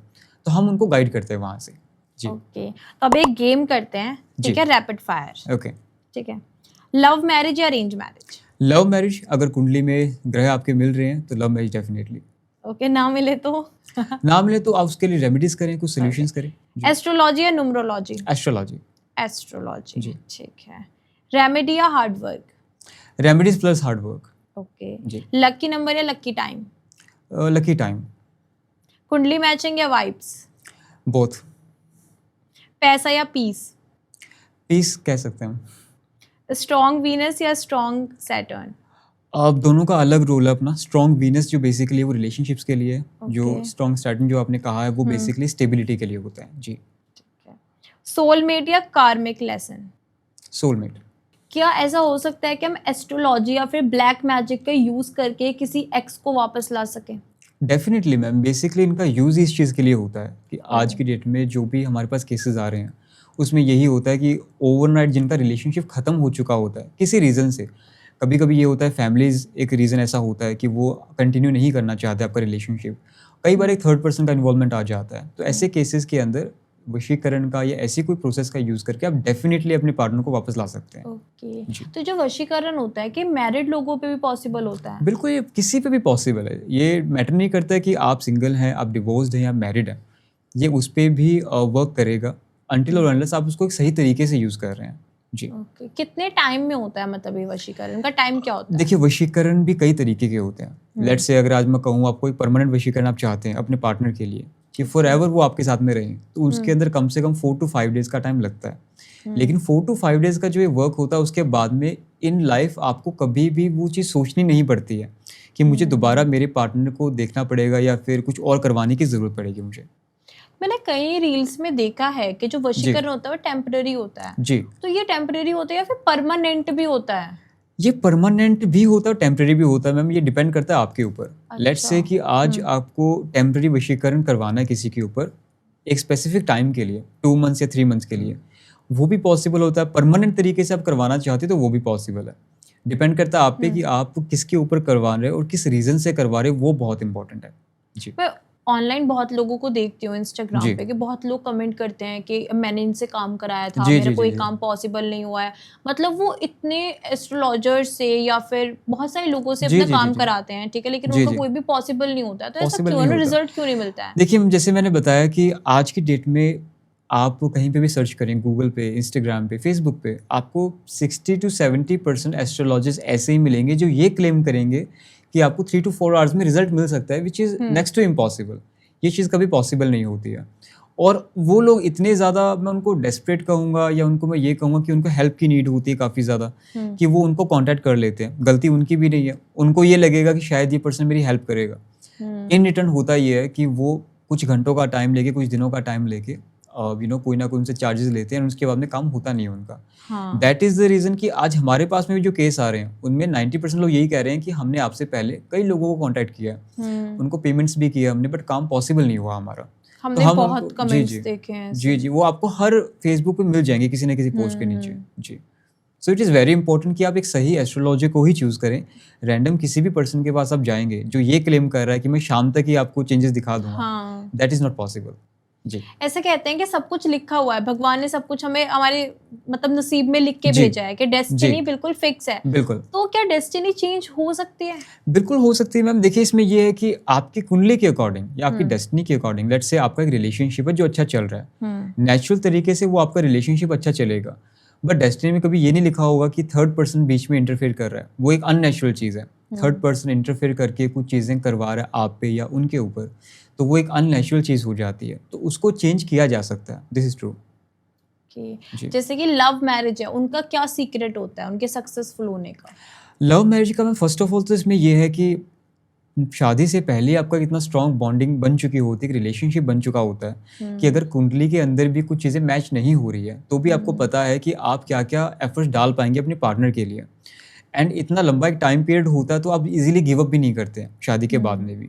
तो हम उनको गाइड करते हैं वहाँ से। जी, ओके। तो अब एक गेम करते हैं, ठीक जी, है? Rapid fire, okay. ठीक है? लव मैरिज या अरेंज मैरिज? लव मैरिज अगर कुंडली में ग्रह आपके मिल रहे हैं तो लव मैरिज डेफ़िनिटली। ओके, ना मिले तो? ना मिले तो आप उसके लिए रेमेडीज़ करें, कुछ ओके। सॉल्यूशंस करें। जी, एस्ट्रोलॉजी या न्यूमरोलॉजी? एस्ट्रोलॉजी। एस्ट्रोलॉजी, जी, ठीक है। रेमेडी या hard work? Remedies plus hard work. Okay. जी, लकी नंबर या लकी टाइम? लकी टाइम, कुंडली मैचिंग या वाइब्स? बोथ। पैसा या पीस? पीस कह सकते हैं हम। स्ट्रॉन्ग वीनस या स्ट्रॉन्ग सैटर्न? अब दोनों का अलग रोल है अपना। स्ट्रॉन्ग वीनस जो बेसिकली वो रिलेशनशिप्स के लिए है, ओके। जो स्ट्रॉन्ग सैटर्न जो आपने कहा है वो हुँ, बेसिकली स्टेबिलिटी के लिए होता है। जी, ठीक है। सोलमेट या कार्मिक लेसन? सोलमेट। क्या ऐसा हो सकता है कि हम एस्ट्रोलॉजी या फिर ब्लैक मैजिक का यूज़ करके किसी एक्स को वापस ला सकें? डेफ़िनिटली मैम, बेसिकली इनका यूज़ इस चीज़ के लिए होता है कि आज ओह! की डेट में जो भी हमारे पास केसेज़ आ रहे हैं, उसमें यही होता है कि ओवरनाइट जिनका रिलेशनशिप ख़त्म हो चुका होता है, किसी रीज़न से। कभी-कभी ये होता है फैमिलीज़ एक रीज़न ऐसा होता है कि वो कंटिन्यू नहीं करना चाहते आपका रिलेशनशिप। कई बार हुँ, एक थर्ड पर्सन का इन्वॉल्वमेंट आ जाता है। तो हुँ, ऐसे केसेज़ के अंदर वशीकरण का या ऐसी कोई प्रोसेस का यूज़ करके आप डेफ़िनिटली अपने पार्टनर को वापस ला सकते हैं। ओके। जी। तो जो वशीकरण होता है कि मैरिड लोगों पे भी पॉसिबल होता है? बिल्कुल, ये किसी पे भी पॉसिबल है। ये मैटर नहीं करता है कि आप सिंगल हैं, आप डिवोर्स्ड हैं या मैरिड हैं। ये उस पे भी वर्क करेगा अनटिल और हुँ, अनलेस आप उसको एक सही तरीके से यूज़ कर रहे हैं। जी। ओके। कितने टाइम में होता है मतलब ये वशीकरण का टाइम क्या होता है? देखिए वशीकरण भी कई तरीके के होते हैं। हुँ, लेट्स से अगर आज मैं कहूँ आपको एक परमानेंट वशीकरण आप चाहते हैं अपने पार्टनर के लिए, कि फॉर एवर वो आपके साथ में रहें, तो उसके अंदर कम से कम 4 to 5 डेज का टाइम लगता है। लेकिन 4 to 5 डेज का जो ये वर्क होता है, उसके बाद में इन लाइफ आपको कभी भी वो चीज़ सोचनी नहीं पड़ती है कि मुझे दोबारा मेरे पार्टनर को देखना पड़ेगा या फिर कुछ और करवाने की ज़रूरत पड़ेगी मुझे। मैंने कई रील्स में देखा है कि जो वशीकरण होता है वो टेम्पररी होता है, जी, तो ये टेम्पररी होता है या फिर परमानेंट भी होता है? ये परमानेंट भी होता है और टेम्परेरी भी होता है मैम, ये डिपेंड करता है आपके ऊपर। लेट्स से कि आज आपको टेम्पररी वशीकरण करवाना है किसी के ऊपर एक स्पेसिफिक टाइम के लिए, 2 मंथ्स या 3 मंथ्स के लिए, वो भी पॉसिबल होता है। परमानेंट तरीके से आप करवाना चाहते तो वो भी पॉसिबल है। डिपेंड करता है आप पे कि आप किसके ऊपर करवा रहे हो और किस रीज़न से करवा रहे हो, वो बहुत इंपॉर्टेंट है। जी। मैं ऑनलाइन बहुत लोगों को देखती हूँ जी। इंस्टाग्राम पे कि बहुत लोग कमेंट करते हैं कि मैंने इनसे काम कराया था, जी, मेरे जी, को जी, ये जी। काम पॉसिबल नहीं हुआ है। मतलब वो इतने एस्ट्रोलॉजर से या फिर बहुत सारे लोगों से जी, अपना जी, काम जी, जी। कराते हैं, ठीक है, लेकिन जी, उनका जी। कोई भी पॉसिबल नहीं होता है। तो ऐसा पॉसिबल क्यों नहीं है, होता। रिजल्ट क्यों नहीं मिलता है? देखिए, जैसे मैंने बताया कि आज की डेट में आप कहीं पे भी सर्च करें, गूगल पे, इंस्टाग्राम पे, फेसबुक पे, आपको 60 to 70% एस्ट्रोलॉजिस्ट ऐसे ही मिलेंगे जो ये क्लेम करेंगे कि आपको 3 to 4 आवर्स में रिजल्ट मिल सकता है, which is next to impossible. ये चीज़ कभी पॉसिबल नहीं होती है। और वो लोग इतने ज़्यादा, मैं उनको डेस्परेट कहूँगा या उनको मैं ये कहूँगा कि उनको हेल्प की नीड होती है काफ़ी ज़्यादा, कि वो उनको कॉन्टैक्ट कर लेते हैं। गलती उनकी भी नहीं है, उनको ये लगेगा कि शायद ये पर्सन मेरी हेल्प करेगा। इन रिटर्न होता ये है कि वो कुछ घंटों का टाइम लेके, कुछ दिनों का टाइम लेके कोई ना कोई उनसे चार्जेस लेते हैं और उसके बाद में काम होता नहीं है उनका। हाँ। दैट इज़ द रीज़न कि आज हमारे पास में भी जो केस आ रहे हैं, उनमें 90% लोग यही कह रहे हैं कि हमने आपसे पहले कई लोगों को कॉन्टैक्ट किया है, उनको पेमेंट्स भी किया हमने, बट काम पॉसिबल नहीं हुआ हमारा। हमने हम बहुत उनको- कमेंट्स देखे हैं जी जी, वो आपको हर फेसबुक पे मिल जाएंगे किसी न किसी पोस्ट के नीचे। जी, so it is very important कि आप एक सही एस्ट्रोलॉजर को ही चूज़ करें। रैंडम किसी भी पर्सन के पास आप जाएंगे जो ये क्लेम कर रहा है कि मैं शाम तक ही आपको चेंजेस दिखा दूंगा, हाँ। That is not possible. जी ऐसे कहते हैं कि सब कुछ लिखा हुआ है, भगवान ने सब कुछ हमें हमारे मतलब नसीब में लिख के जी। भेजा है कि डेस्टिनी जी। बिल्कुल फिक्स है। बिल्कुल तो क्या डेस्टिनी चेंज हो सकती है? बिल्कुल हो सकती है मैम। देखिए, इसमें ये है कि आपकी कुंडली के अकॉर्डिंग या आपकी डेस्टिनी के अकॉर्डिंग, लेट्स से आपका एक रिलेशनशिप है जो अच्छा चल रहा है, नेचुरल तरीके से वो आपका रिलेशनशिप अच्छा चलेगा, बट डेस्टिनी में कभी ये नहीं लिखा होगा कि थर्ड पर्सन बीच में इंटरफेयर कर रहा है। वो एक अननेचुरल चीज़ है। थर्ड पर्सन इंटरफेयर करके कुछ चीज़ें करवा रहा है आप पे या उनके ऊपर, तो वो एक अननेचुरल चीज़ हो जाती है। तो उसको चेंज किया जा सकता है, दिस इज ट्रू। कि जैसे कि लव मैरिज है, उनका क्या सीक्रेट होता है उनके सक्सेसफुल होने का? लव मैरिज का मैं फर्स्ट ऑफ ऑल तो इसमें ये है कि शादी से पहले आपका इतना स्ट्रॉन्ग बॉन्डिंग बन चुकी होती है, रिलेशनशिप बन चुका होता है कि अगर कुंडली के अंदर भी कुछ चीज़ें मैच नहीं हो रही है तो भी आपको पता है कि आप क्या क्या एफर्ट्स डाल पाएंगे अपने पार्टनर के लिए। एंड इतना लंबा एक टाइम पीरियड होता है तो आप इजीली गिव अप भी नहीं करते हैं शादी के बाद में भी।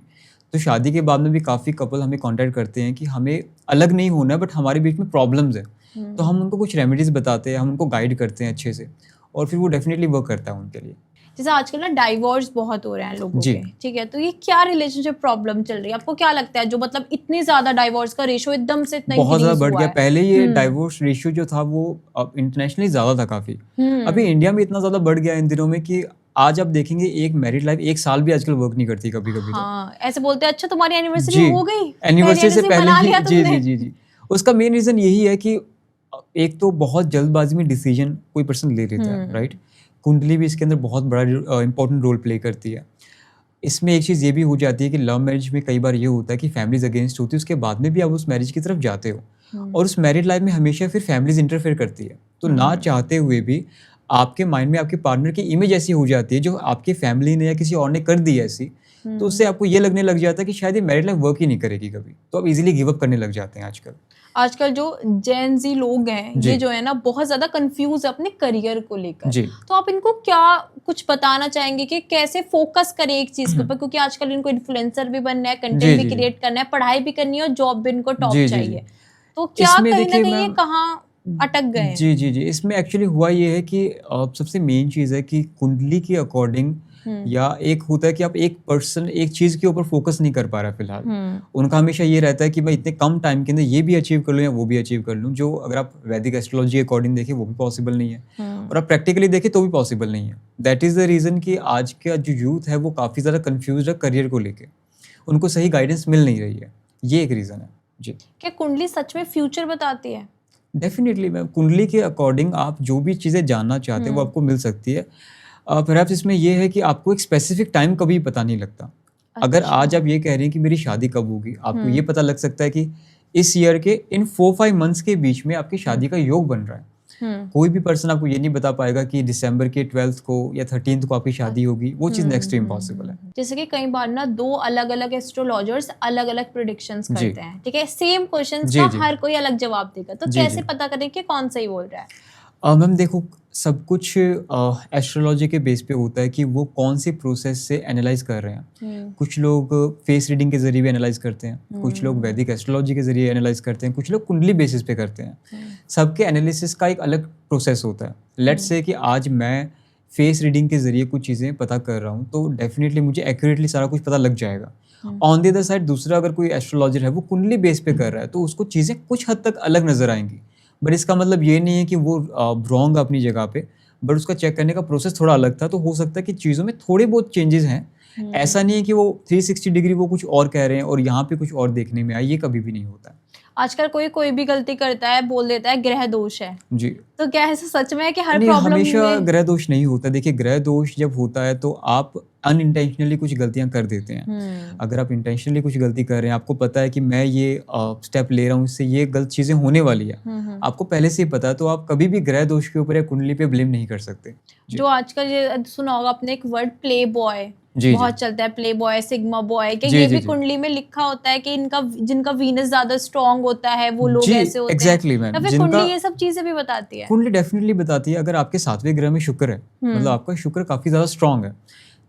तो शादी के बाद में भी काफ़ी कपल हमें कांटेक्ट करते हैं कि हमें अलग नहीं होना है, बट हमारे बीच में प्रॉब्लम्स है, तो हम उनको कुछ रेमेडीज़ बताते हैं, हम उनको गाइड करते हैं अच्छे से, और फिर वो डेफिनेटली वर्क करता है उनके लिए। जैसे आजकल ना डाइवोर्स बहुत हो रहे हैं लोगों जी। के, ठीक है, तो ये क्या रिलेशनशिप प्रॉब्लम चल रही है? आपको क्या लगता है जो मतलब इतनी ज्यादा डाइवोर्स का रेशियो एकदम से इतना बहुत ज़्यादा इंक्रीज बढ़ हुआ गया। है? पहले ये डाइवोर्स रेशियो जो था वो अब इंटरनेशनली ज़्यादा था काफ़ी। अभी इंडिया में इतना ज़्यादा बढ़ गया इन दिनों में कि आज आप देखेंगे एक मैरिड लाइफ 1 साल भी आजकल वर्क नहीं करती कभी-कभी तो। हाँ, ऐसे बोलते हैं अच्छा तुम्हारी एनिवर्सरी जी, हो गई, एनिवर्सरी से पहले मना ही लिया जी, तुमने। जी, जी, जी। उसका मेन रीज़न यही है कि एक तो बहुत जल्दबाजी में डिसीजन कोई पर्सन ले लेता है, राइट? कुंडली भी इसके अंदर बहुत बड़ा इंपॉर्टेंट रोल प्ले करती है। इसमें एक चीज़ ये भी हो जाती है कि लव मैरिज में कई बार ये होता है कि फैमिलीज़ अगेंस्ट होती है, उसके बाद में भी आप उस मैरिज की तरफ जाते हो और उस मैरिड लाइफ में हमेशा फिर फैमिलीज़ इंटरफेयर करती है। तो ना चाहते हुए भी आपके माइंड में आपके पार्टनर की इमेज ऐसी हो जाती है जो आपकी फैमिली ने या किसी और ने कर दी है ऐसी, तो उससे आपको ये लगने लग जाता है कि शायद ये मैरिड लाइफ वर्क ही नहीं करेगी कभी, तो आप इजीली गिव अप करने लग जाते हैं आजकल। आजकल जो जेन जी लोग हैं, जी। ये जो है ना बहुत ज्यादा कंफ्यूज है अपने करियर को लेकर। जी। तो आप इनको क्या कुछ बताना चाहेंगे कि कैसे फोकस करें एक चीज के ऊपर, क्योंकि आजकल इनको इन्फ्लुएंसर भी बनना है, जी, कंटेंट भी जी, जी। क्रिएट करना है, पढ़ाई भी करनी है और जॉब भी इनको टॉप जी, जी, जी। चाहिए। तो क्या इसमें कहीं ना देखिए कहीं ये मैम, कहाँ अटक गए हैं? जी, जी, जी। इसमें एक्चुअली हुआ ये है कि सबसे मेन चीज़ है कि कुंडली के अकॉर्डिंग या एक होता है कि आप एक पर्सन एक चीज़ के ऊपर फोकस नहीं कर पा रहा फिलहाल। उनका हमेशा ये रहता है कि मैं इतने कम टाइम के अंदर ये भी अचीव कर लूँ या वो भी अचीव कर लूँ, जो अगर आप वैदिक एस्ट्रोलॉजी के अकॉर्डिंग देखें वो भी पॉसिबल नहीं है और आप प्रैक्टिकली देखें तो भी पॉसिबल नहीं है। दैट इज़ द रीज़न कि आज का जो यूथ है वो काफ़ी ज़्यादा कन्फ्यूज़ है करियर को लेके, उनको सही गाइडेंस मिल नहीं रही है, ये एक रीज़न है। जी। क्या कुंडली सच में फ्यूचर बताती है? डेफिनेटली मैम, कुंडली के अकॉर्डिंग आप जो भी चीज़ें जानना चाहते हैं वो आपको मिल सकती है। परहैप्स इसमें ये है कि आपको एक स्पेसिफिक टाइम कभी पता नहीं लगता अगर आज अच्छा। आप ये कह रहे हैं कि मेरी शादी कब होगी, आपको ये हम्म पता लग सकता है कि इस ईयर के इन 4-5 मंथ्स के बीच में आपकी शादी का योग बन रहा है। हम्म कोई भी पर्सन आपको ये नहीं बता पाएगा कि दिसंबर के 12th को या 13th को आपकी शादी होगी, वो चीज़ नेक्स्ट टू इम्पॉसिबल है। जैसे कि कई बार ना दो अलग अलग एस्ट्रोलॉजर्स अलग अलग प्रिडिक्शंस जी। करते हैं, ठीक है, सेम क्वेश्चंस जी, का जी। हर कोई अलग जवाब देगा, तो जी, कैसे जी। पता करें कि कौन सही बोल रहा है? मैम देखो, सब कुछ एस्ट्रोलॉजी के बेस पे होता है कि वो कौन सी प्रोसेस से एनालाइज कर रहे हैं। कुछ लोग फेस रीडिंग के ज़रिए भी एनालाइज करते हैं, कुछ लोग वैदिक एस्ट्रोलॉजी के ज़रिए एनालाइज करते हैं, कुछ लोग कुंडली बेसिस पे करते हैं। सबके एनालिसिस का एक अलग प्रोसेस होता है। लेट्स से कि आज मैं फेस रीडिंग के ज़रिए कुछ चीज़ें पता कर रहा हूँ, तो डेफिनेटली मुझे एक्यूरेटली सारा कुछ पता लग जाएगा। ऑन द अदर साइड दूसरा अगर कोई एस्ट्रोलॉजर है वो कुंडली बेस पे कर रहा है, तो उसको चीज़ें कुछ हद तक अलग नज़र आएंगी। बट इसका मतलब ये नहीं है कि वो रॉन्ग अपनी जगह पे, बट उसका चेक करने का प्रोसेस थोड़ा अलग था, तो हो सकता है कि चीज़ों में थोड़े बहुत चेंजेस हैं। ऐसा नहीं है कि वो 360 डिग्री वो कुछ और कह रहे हैं और यहाँ पे कुछ और देखने में आए, ये कभी भी नहीं होता। आजकल कोई कोई भी गलती करता है, बोल देता है ग्रह दोष है, जी। तो क्या ऐसा सच में है कि हर नहीं, प्रॉब्लम हमेशा में? ग्रह दोष नहीं होता। देखिए, ग्रह दोष जब होता है तो आप अनइंटेंशनली कुछ गलतियाँ कर देते हैं। अगर आप इंटेंशनली कुछ गलती कर रहे हैं, आपको पता है कि मैं ये स्टेप ले रहा हूँ, इससे ये गलत चीज़ें होने वाली है, आपको पहले से ही पता है, तो आप कभी भी ग्रह दोष के ऊपर या कुंडली पे ब्लेम नहीं कर सकते। जी। जो आजकल ये सुना होगा आपने एक वर्ड प्ले बॉय, जी, बहुत जी। चलता है, प्ले बॉय, सिग्मा बॉय, कि जी, ये जी, भी जी। कुंडली में लिखा होता है कि इनका जिनका वीनस ज्यादा स्ट्रांग होता है वो लोग जी, ऐसे होते हैं, एग्ज़ैक्टली मैम। या फिर जिनका कुंडली ये सब चीजें भी बताती है? कुंडली डेफिनेटली बताती है। अगर आपके 7वें ग्रह में शुक्र है, मतलब आपका शुक्र काफ़ी ज़्यादा स्ट्रॉन्ग है।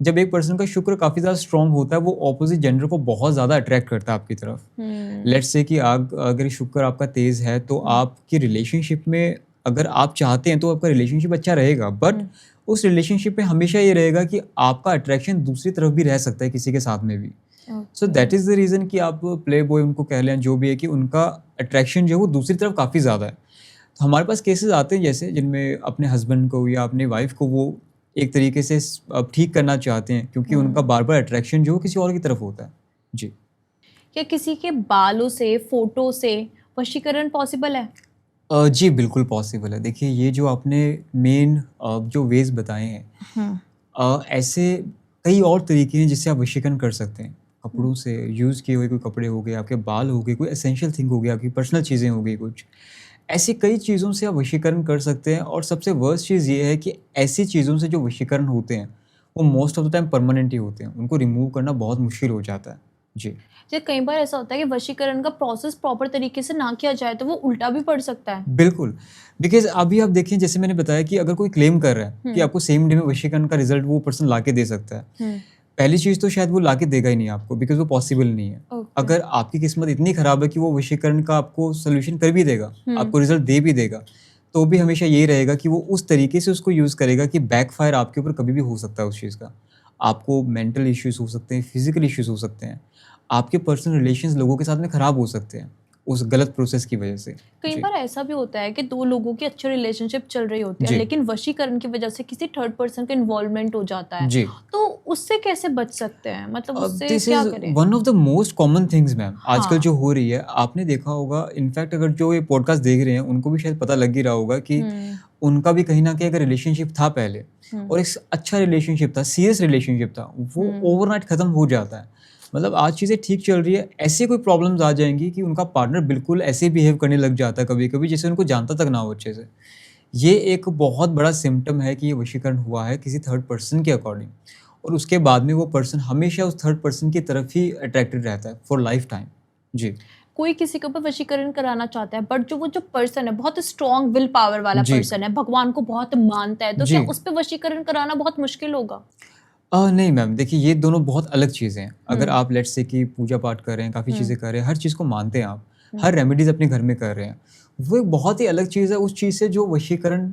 जब एक पर्सन का शुक्र काफ़ी ज़्यादा स्ट्रॉन्ग होता है, वो ऑपोजिट जेंडर को बहुत ज़्यादा अट्रैक्ट करता है आपकी तरफ। लेट्स से कि आग अगर शुक्र आपका तेज़ है, तो आपकी रिलेशनशिप में अगर आप चाहते हैं तो आपका रिलेशनशिप अच्छा रहेगा, बट उस रिलेशनशिप में हमेशा ये रहेगा कि आपका अट्रैक्शन दूसरी तरफ भी रह सकता है किसी के साथ में भी। So that is the reason कि आप प्ले बॉय उनको कह लें, जो भी है, कि उनका अट्रैक्शन जो है वो दूसरी तरफ काफ़ी ज़्यादा है। तो हमारे पास केसेस आते हैं जैसे जिनमें अपने हस्बैंड को या अपनी वाइफ को वो एक तरीके से ठीक करना चाहते हैं, क्योंकि उनका बार बार अट्रैक्शन जो है किसी और की तरफ होता है। जी। क्या किसी के बालों से, फोटो से वशीकरण पॉसिबल है? जी बिल्कुल पॉसिबल है। देखिए, ये जो आपने मेन जो वेज बताए हैं, ऐसे कई और तरीके हैं जिससे आप वशीकरण कर सकते हैं। कपड़ों से, यूज़ किए हुए कोई कपड़े हो गए, आपके बाल हो गए, कोई एसेंशियल थिंग हो गया, आपकी पर्सनल चीज़ें हो गई कुछ। ऐसी कई चीज़ों से आप वशीकरण कर सकते हैं, और सबसे वर्स्ट चीज़ ये है कि ऐसी चीज़ों से जो वशीकरण होते हैं, वो most of the time permanent ही होते हैं। उनको रिमूव करना बहुत मुश्किल हो जाता है। जी। जैसे कई बार ऐसा होता है कि वशीकरण का प्रोसेस प्रॉपर तरीके से ना किया जाए तो वो उल्टा भी पड़ सकता है। बिल्कुल, बिकॉज़ अभी आप देखें, जैसे मैंने बताया कि अगर कोई क्लेम कर रहा है कि आपको सेम डे में वशीकरण का रिज़ल्ट वो पर्सन लाके दे सकता है। पहली चीज़ तो शायद वो लाके देगा ही नहीं आपको, बिकॉज़ वो पॉसिबल नहीं है। ओके। अगर आपकी किस्मत इतनी ख़राब है कि वो वशीकरण का आपको सॉल्यूशन कर भी देगा, आपको रिज़ल्ट दे भी देगा, तो भी हमेशा यही रहेगा कि वो उस तरीके से उसको यूज़ करेगा कि बैकफ़ायर आपके ऊपर कभी भी हो सकता है उस चीज़ का। आपको मेंटल इश्यूज़ हो सकते हैं, फिज़िकल इश्यूज़ हो सकते हैं, आपके पर्सनल रिलेशंस लोगों के साथ में ख़राब हो सकते हैं, उस गलत प्रोसेस की वजह से। कई जी। बार ऐसा भी होता है कि दो लोगों की अच्छी रिलेशनशिप चल रही होती है, जी। लेकिन वशीकरण की वजह से किसी थर्ड पर्सन का इन्वॉल्वमेंट हो जाता है, जी। तो उससे कैसे बच सकते हैं? मतलब उससे दिस क्या इज़ करें? One of the most common things ma'am, आजकल हाँ। जो हो रही है। आपने देखा होगा, इनफैक्ट अगर जो ये पॉडकास्ट देख रहे हैं उनको भी शायद पता लग ही रहा होगा कि उनका भी कहीं न कहीं अगर रिलेशनशिप था पहले, और एक अच्छा रिलेशनशिप था, सीरियस रिलेशनशिप था, वो ओवरनाइट ख़त्म हो जाता है। मतलब आज चीज़ें ठीक चल रही है, ऐसी कोई प्रॉब्लम्स आ जाएँगी कि उनका पार्टनर बिल्कुल ऐसे बिहेव करने लग जाता है कभी-कभी, जैसे उनको जानता तक ना हो अच्छे से। ये एक बहुत बड़ा सिम्पटम है कि ये वशीकरण हुआ है किसी थर्ड पर्सन के अकॉर्डिंग, और उसके बाद में वो पर्सन हमेशा उस थर्ड पर्सन की तरफ ही अट्रैक्टेड रहता है फॉर लाइफ टाइम। जी। कोई किसी के ऊपर वशीकरण कराना चाहता है, बट जो पर्सन है बहुत स्ट्रॉन्ग विल पावर वाला जी। पर्सन है, भगवान को बहुत मानता है, तो जी। क्या उस पर वशीकरण कराना बहुत मुश्किल होगा? नहीं मैम, देखिए, ये दोनों बहुत अलग चीज़ें हैं। अगर आप लेट्स से कि पूजा पाठ कर रहे हैं, काफ़ी चीज़ें कर रहे हैं, हर चीज़ को मानते हैं आप, हर रेमेडीज़ अपने घर में कर रहे हैं, वो एक बहुत ही अलग चीज़ है उस चीज़ से जो वशीकरण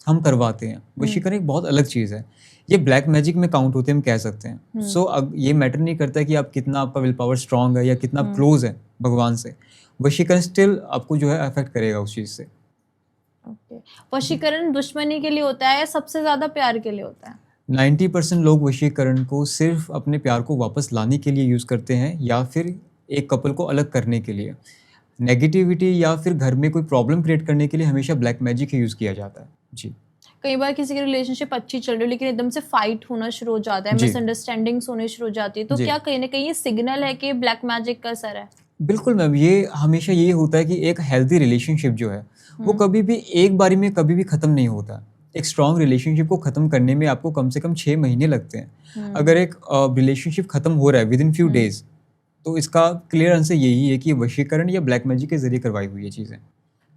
हम करवाते हैं। वशीकरण एक बहुत अलग चीज़ है। ये ब्लैक मैजिक में काउंट होते हैं, हम कह सकते हैं। सो अब ये मैटर नहीं करता कि आप कितना, आपका विल पावर स्ट्रॉन्ग है या कितना क्लोज़ है भगवान से, वशीकरण स्टिल आपको जो है अफेक्ट करेगा उस चीज़ से। ओके। वशीकरण दुश्मनी के लिए होता है या सबसे ज्यादा प्यार के लिए होता है? 90% लोग वशीकरण को सिर्फ अपने प्यार को वापस लाने के लिए यूज़ करते हैं, या फिर एक कपल को अलग करने के लिए। नेगेटिविटी या फिर घर में कोई प्रॉब्लम क्रिएट करने के लिए हमेशा ब्लैक मैजिक ही यूज़ किया जाता है। जी। कई बार किसी की रिलेशनशिप अच्छी चल रही है लेकिन एकदम से फाइट होना शुरू हो जाता है, जी। मिसअंडरस्टैंडिंग्स होने शुरू हो जाती है, तो जी। क्या कहीं ना कहीं ये सिग्नल है कि ब्लैक मैजिक का असर है? बिल्कुल मैम, ये हमेशा ये होता है कि एक हेल्दी रिलेशनशिप जो है वो कभी भी एक बारी में कभी भी ख़त्म नहीं होता। एक स्ट्रॉन्ग रिलेशनशिप को ख़त्म करने में आपको कम से कम 6 महीने लगते हैं। अगर एक रिलेशनशिप ख़त्म हो रहा है विद इन फ्यू डेज़, तो इसका क्लियर आंसर यही है कि वशीकरण या ब्लैक मैजिक के ज़रिए करवाई हुई ये चीज़ें।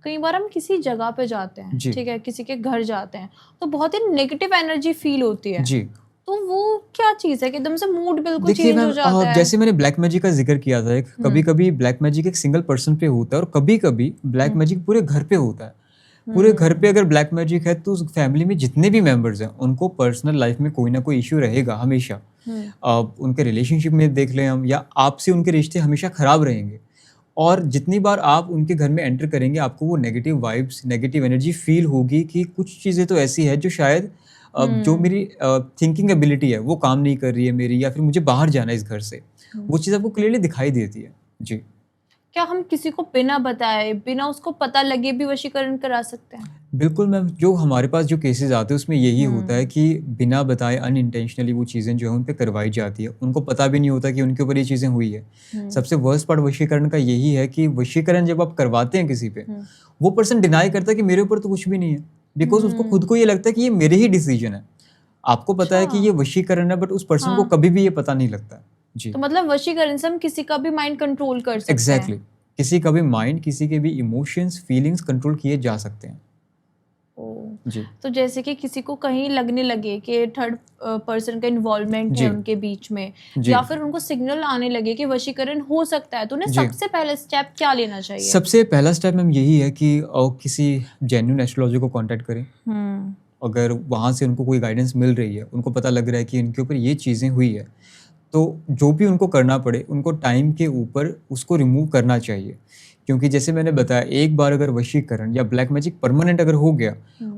कई बार हम किसी जगह पे जाते हैं, जी। ठीक है, किसी के घर जाते हैं, तो बहुत ही नेगेटिव एनर्जी फील होती है, जी। तो वो क्या चीज़ है कि एकदम से मूड बिल्कुल देखिए चेंज मैम, हो जाता है? जैसे मैंने ब्लैक मैजिक का ज़िक्र किया था, एक कभी-कभी ब्लैक मैजिक एक सिंगल पर्सन पे होता है और कभी-कभी ब्लैक मैजिक पूरे घर पे होता है। पूरे घर पे अगर ब्लैक मैजिक है तो उस फैमिली में जितने भी मेंबर्स हैं उनको पर्सनल लाइफ में कोई ना कोई इश्यू रहेगा हमेशा। उनके रिलेशनशिप में देख लें हम, या आपसे उनके रिश्ते हमेशा खराब रहेंगे। और जितनी बार आप उनके घर में एंटर करेंगे आपको वो negative vibes, negative energy feel होगी कि कुछ चीज़ें तो ऐसी है जो शायद जो मेरी थिंकिंग एबिलिटी है वो काम नहीं कर रही है मेरी, या फिर मुझे बाहर जाना है इस घर से। वो चीज़ आपको क्लियरली दिखाई देती है। जी। क्या हम किसी को बिना बताए, बिना उसको पता लगे भी वशीकरण करा सकते हैं? बिल्कुल मैम, जो हमारे पास जो केसेस आते हैं उसमें यही होता है कि बिना बताए अनइंटेंशनली वो चीज़ें जो है उन पे करवाई जाती है। उनको पता भी नहीं होता कि उनके ऊपर ये चीज़ें हुई है। सबसे वर्स्ट पार्ट वशीकरण का यही है कि वशीकरण जब आप करवाते हैं किसी पे, वो पर्सन डिनाई करता है कि मेरे ऊपर तो कुछ भी नहीं है, बिकॉज उसको खुद को ये लगता है कि ये मेरे ही डिसीजन है। आपको पता है कि ये वशीकरण है, बट उस पर्सन को कभी भी ये पता नहीं लगता है। जी। तो मतलब वशीकरण से हम किसी का भी माइंड कंट्रोल कर सकते हैं? एग्जैक्टली, किसी का भी माइंड, किसी के भी इमोशंस, फीलिंग्स कंट्रोल किए जा सकते हैं। जी। तो जैसे कि किसी को कहीं लगने लगे कि थर्ड पर्सन का इन्वॉल्वमेंट जी। है उनके बीच में, जी। या फिर उनको सिग्नल आने लगे कि वशीकरण हो सकता है, तो उन्हें जी। सबसे पहले स्टेप क्या लेना चाहिए? सबसे पहला स्टेप मैम यही है कि किसी जेन्युइन एस्ट्रोलॉजर को कांटेक्ट करें। अगर वहाँ से उनको कोई गाइडेंस मिल रही है, उनको पता लग रहा है कि इनके ऊपर ये चीज़ें हुई है, तो जो भी उनको करना पड़े उनको टाइम के ऊपर उसको रिमूव करना चाहिए। क्योंकि जैसे मैंने बताया, एक बार अगर वशीकरण या ब्लैक मैजिक परमानेंट अगर हो गया,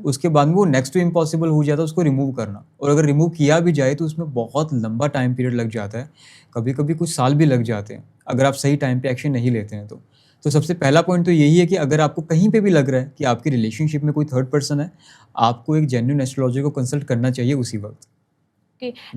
उसके बाद में वो नेक्स्ट टू इम्पॉसिबल हो जाता है उसको रिमूव करना। और अगर रिमूव किया भी जाए तो उसमें बहुत लंबा टाइम पीरियड लग जाता है, कभी कभी कुछ साल भी लग जाते हैं अगर आप सही टाइम पे एक्शन नहीं लेते हैं तो सबसे पहला पॉइंट तो यही है कि अगर आपको कहीं पे भी लग रहा है कि आपकी रिलेशनशिप में कोई थर्ड पर्सन है, आपको एक जेन्युइन एस्ट्रोलॉजर को कंसल्ट करना चाहिए उसी वक्त।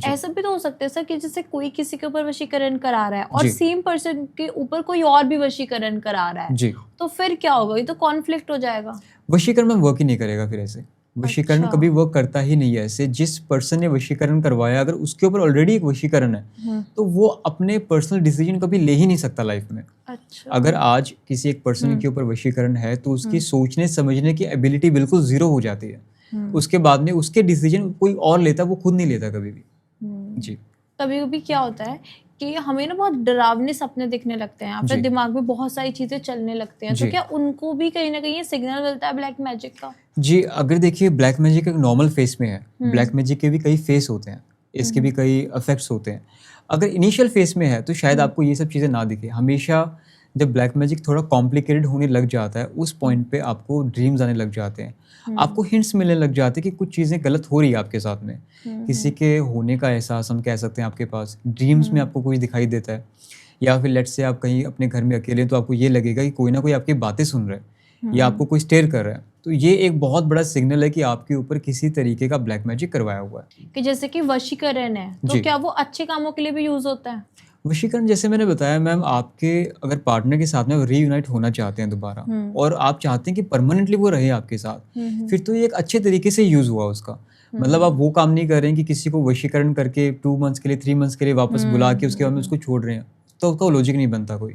ऐसा भी तो हो सकता है सर कि जैसे कोई किसी के ऊपर वशीकरण करा रहा है और जी। सेम पर्सन के ऊपर कोई और भी वशीकरण करा रहा है, जी। तो फिर क्या होगा? ये तो कॉन्फ्लिक्ट हो जाएगा। वशीकरण में वर्क ही नहीं करेगा फिर ऐसे। वशीकरण अच्छा। कभी वर्क करता ही नहीं है ऐसे। जिस पर्सन ने वशीकरण करवाया, अगर उसके ऊपर ऑलरेडी एक वशीकरण है तो वो अपने पर्सनल डिसीजन कभी ले ही नहीं सकता लाइफ में। अच्छा। अगर आज किसी एक पर्सन के ऊपर वशीकरण है तो उसकी सोचने समझने की एबिलिटी बिल्कुल जीरो हो जाती है। उसके बाद में उसके डिसीजन कोई और लेता है, वो खुद नहीं लेता कभी भी। जी। कभी कभी क्या होता है कि हमें ना बहुत डरावने सपने दिखने लगते हैं, फिर जी। दिमाग में बहुत सारी चीजें चलने लगते हैं, तो जी। क्या उनको भी कहीं ना कहीं सिग्नल मिलता है ब्लैक मैजिक का? जी, अगर देखिए ब्लैक मैजिक एक नॉर्मल फेस में है। ब्लैक मैजिक के भी कई फेस होते हैं, इसके भी कई इफेक्ट्स होते हैं। अगर इनिशियल फेस में है तो शायद आपको ये सब चीज़ें ना दिखे। हमेशा जब ब्लैक मैजिक थोड़ा कॉम्प्लिकेटेड होने लग जाता है, उस पॉइंट पे आपको ड्रीम्स आने लग जाते हैं, आपको हिंट्स मिलने लग जाते हैं कि कुछ चीज़ें गलत हो रही है आपके साथ में। किसी के होने का एहसास हम कह सकते हैं आपके पास, ड्रीम्स में आपको कुछ दिखाई देता है, या फिर लेट्स से आप कहीं अपने घर में अकेले हैं तो आपको ये लगेगा कि कोई ना कोई आपकी बातें सुन रहा है या आपको कोई स्टेयर कर रहा है। तो ये एक बहुत बड़ा सिग्नल है कि आपके ऊपर किसी तरीके का ब्लैक मैजिक करवाया हुआ है। कि जैसे कि वशीकरण है, तो जी। क्या वो अच्छे कामों के लिए भी यूज होता है? वशीकरण जैसे मैंने बताया मैम, आपके अगर पार्टनर के साथ में रीयूनाइट होना चाहते हैं दोबारा और आप चाहते हैं कि परमानेंटली वो रहे आपके साथ, फिर तो ये एक अच्छे तरीके से यूज हुआ उसका। मतलब आप वो काम नहीं कर रहे हैं कि किसी को वशीकरण करके 2 मंथ्स के लिए 3 मंथ्स के लिए वापस बुला के उसके बाद में उसको छोड़ रहे हैं, तो उसका लॉजिक नहीं बनता कोई।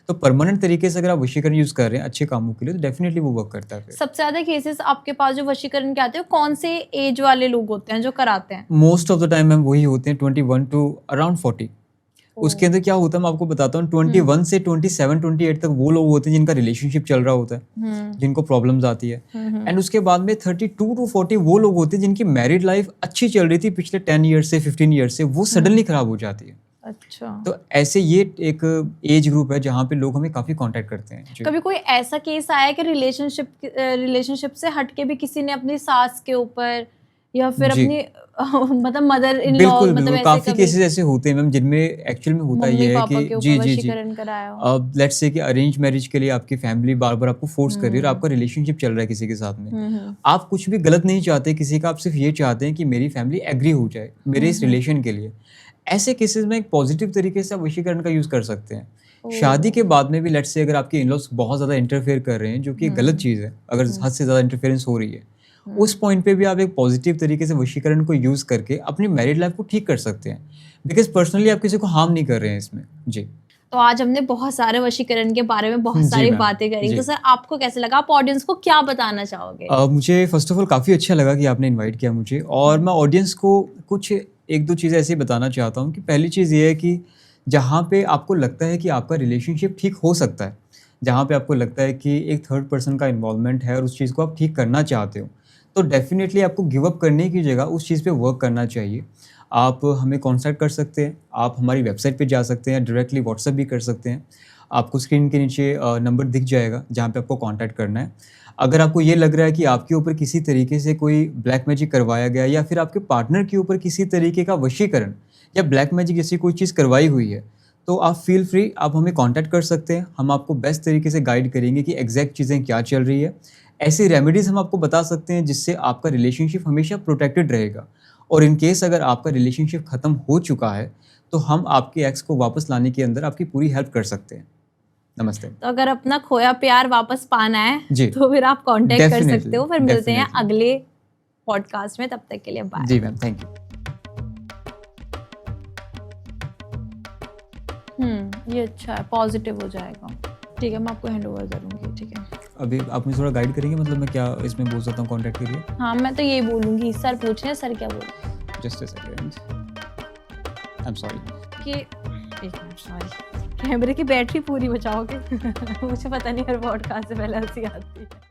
तो परमानेंट तरीके से अगर आप वशीकरण यूज कर रहे हैं अच्छे कामों के लिए तो डेफिनेटली वो वर्क करता है फिर। सबसे ज्यादा केसेस आपके पास जो वशीकरण के आते हैं, कौन से एज वाले लोग होते हैं जो कराते हैं? Most of the time ma'am वही होते हैं 21 टू अराउंड 40। उसके अंदर क्या होता है मैं आपको बताता हूँ, 21 से 27 28 तक वो लोग होते हैं जिनका रिलेशनशिप चल रहा होता है, जिनको प्रॉब्लम्स आती है। एंड उसके बाद में 32 टू 40 वो लोग होते हैं जिनकी मैरिड लाइफ अच्छी चल रही थी पिछले 10 ईयर से 15 ईयर से, वो सडनली खराब हो जाती है। अच्छा। तो ऐसे ये एक एज ग्रुप है जहाँ पे लोग हमें काफी कांटेक्ट करते हैं। जी। कभी कोई ऐसा केस आया कि रिलेशनशिप से हटके भी किसी ने अपनी सास के ऊपर या फिर जी। अपनी मतलब मदर इन लॉ बिल्कुल, मतलब बिल्कुल, ऐसे काफ़ी कभी केसेज़ ऐसे होते हैं मैम जिनमें एक्चुअल में होता ये है मम्मी-पापा कि के ऊपर जी, जी, जी। वशीकरण कराया हो? अब लेट्स से कि अरेंज मैरिज के लिए आपकी फैमिली बार-बार आपको फ़ोर्स कर रही है और हुँ। आपका रिलेशनशिप चल रहा है किसी के साथ में। हुँ। आप कुछ भी गलत नहीं चाहते किसी का, आप सिर्फ़ ये चाहते हैं कि मेरी फैमिली एग्री हो जाए, मेरे इस हुँ। रिलेशन के लिए। ऐसे केसेज़ में एक पॉज़िटिव तरीके से आप वशीकरण का यूज़ कर सकते हैं। शादी के ओह! बाद में भी लेट्स से अगर आपके इन-लॉज़ बहुत ज़्यादा इंटरफेयर कर रहे हैं, जो कि एक गलत हुँ, चीज़ है, अगर हुँ, हद से ज़्यादा इंटरफेरेंस हो रही है, उस हुँ। पॉइंट पे भी आप एक पॉज़िटिव तरीके से वशीकरण को यूज़ करके अपनी मैरिड लाइफ़ को ठीक कर सकते हैं। बिकॉज़ पर्सनली आप किसी को हार्म नहीं कर रहे हैं इसमें। जी। तो आज हमने बहुत सारे वशीकरण के बारे में बहुत जी सारी मैम। बातें करी। तो जी। सर आपको कैसा लगा? आप ऑडियंस को क्या बताना चाहोगे? मुझे फ़र्स्ट ऑफ़ ऑल काफ़ी अच्छा लगा कि आपने इनवाइट किया मुझे और हुँ, मैं ऑडियंस को कुछ 1-2 चीज़ें ऐसी बताना चाहता हूँ कि पहली चीज़ ये है कि जहाँ पे आपको लगता है कि आपका रिलेशनशिप ठीक हो सकता है, जहाँ पे आपको लगता है कि एक थर्ड पर्सन का इन्वॉल्वमेंट है और उस चीज़ को आप ठीक करना चाहते हो, तो डेफ़िनेटली आपको गिव अप करने की जगह उस चीज़ पे वर्क करना चाहिए। आप हमें कॉन्टैक्ट कर सकते हैं, आप हमारी वेबसाइट पे जा सकते हैं, डायरेक्टली व्हाट्सएप भी कर सकते हैं। आपको स्क्रीन के नीचे नंबर दिख जाएगा जहाँ पे आपको कॉन्टैक्ट करना है। अगर आपको ये लग रहा है कि आपके ऊपर किसी तरीके से कोई ब्लैक मैजिक करवाया गया या फिर आपके पार्टनर के ऊपर किसी तरीके का वशीकरण या ब्लैक मैजिक जैसी कोई चीज़ करवाई हुई है, तो आप फ़ील फ्री, आप हमें कॉन्टैक्ट कर सकते हैं। हम आपको बेस्ट तरीके से गाइड करेंगे कि एग्ज़ैक्ट चीज़ें क्या चल रही है। ऐसी रेमेडीज़ हम आपको बता सकते हैं जिससे आपका रिलेशनशिप हमेशा प्रोटेक्टेड रहेगा और इन केस अगर आपका रिलेशनशिप ख़त्म हो चुका है, तो हम आपके एक्स को वापस लाने के अंदर आपकी पूरी हेल्प कर सकते हैं। नमस्ते। तो अगर अपना खोया प्यार वापस पाना है जी। तो फिर आप कॉन्टैक्ट कर सकते हो। फिर मिलते हैं डेफ़िनेटली। अगले पॉडकास्ट में, तब तक के लिए बाय। जी मैम, थैंक यू। ये अच्छा है, पॉजिटिव हो जाएगा। ठीक है, मैं आपको हैंडओवर करूँगी, ठीक है। अभी आप मुझे थोड़ा गाइड करेंगे, मतलब मैं क्या इसमें बोल सकता हूँ कॉन्टैक्ट के लिए? हाँ, मैं तो यही बोलूँगी। सर पूछ रहे हैं, सर क्या बोले? Just a second. I am sorry. कि एक मिनट, सॉरी। कैमरे की बैटरी पूरी बचाओगे? मुझे पता नहीं, हर पॉडकास्ट से पहले हँसी आती है।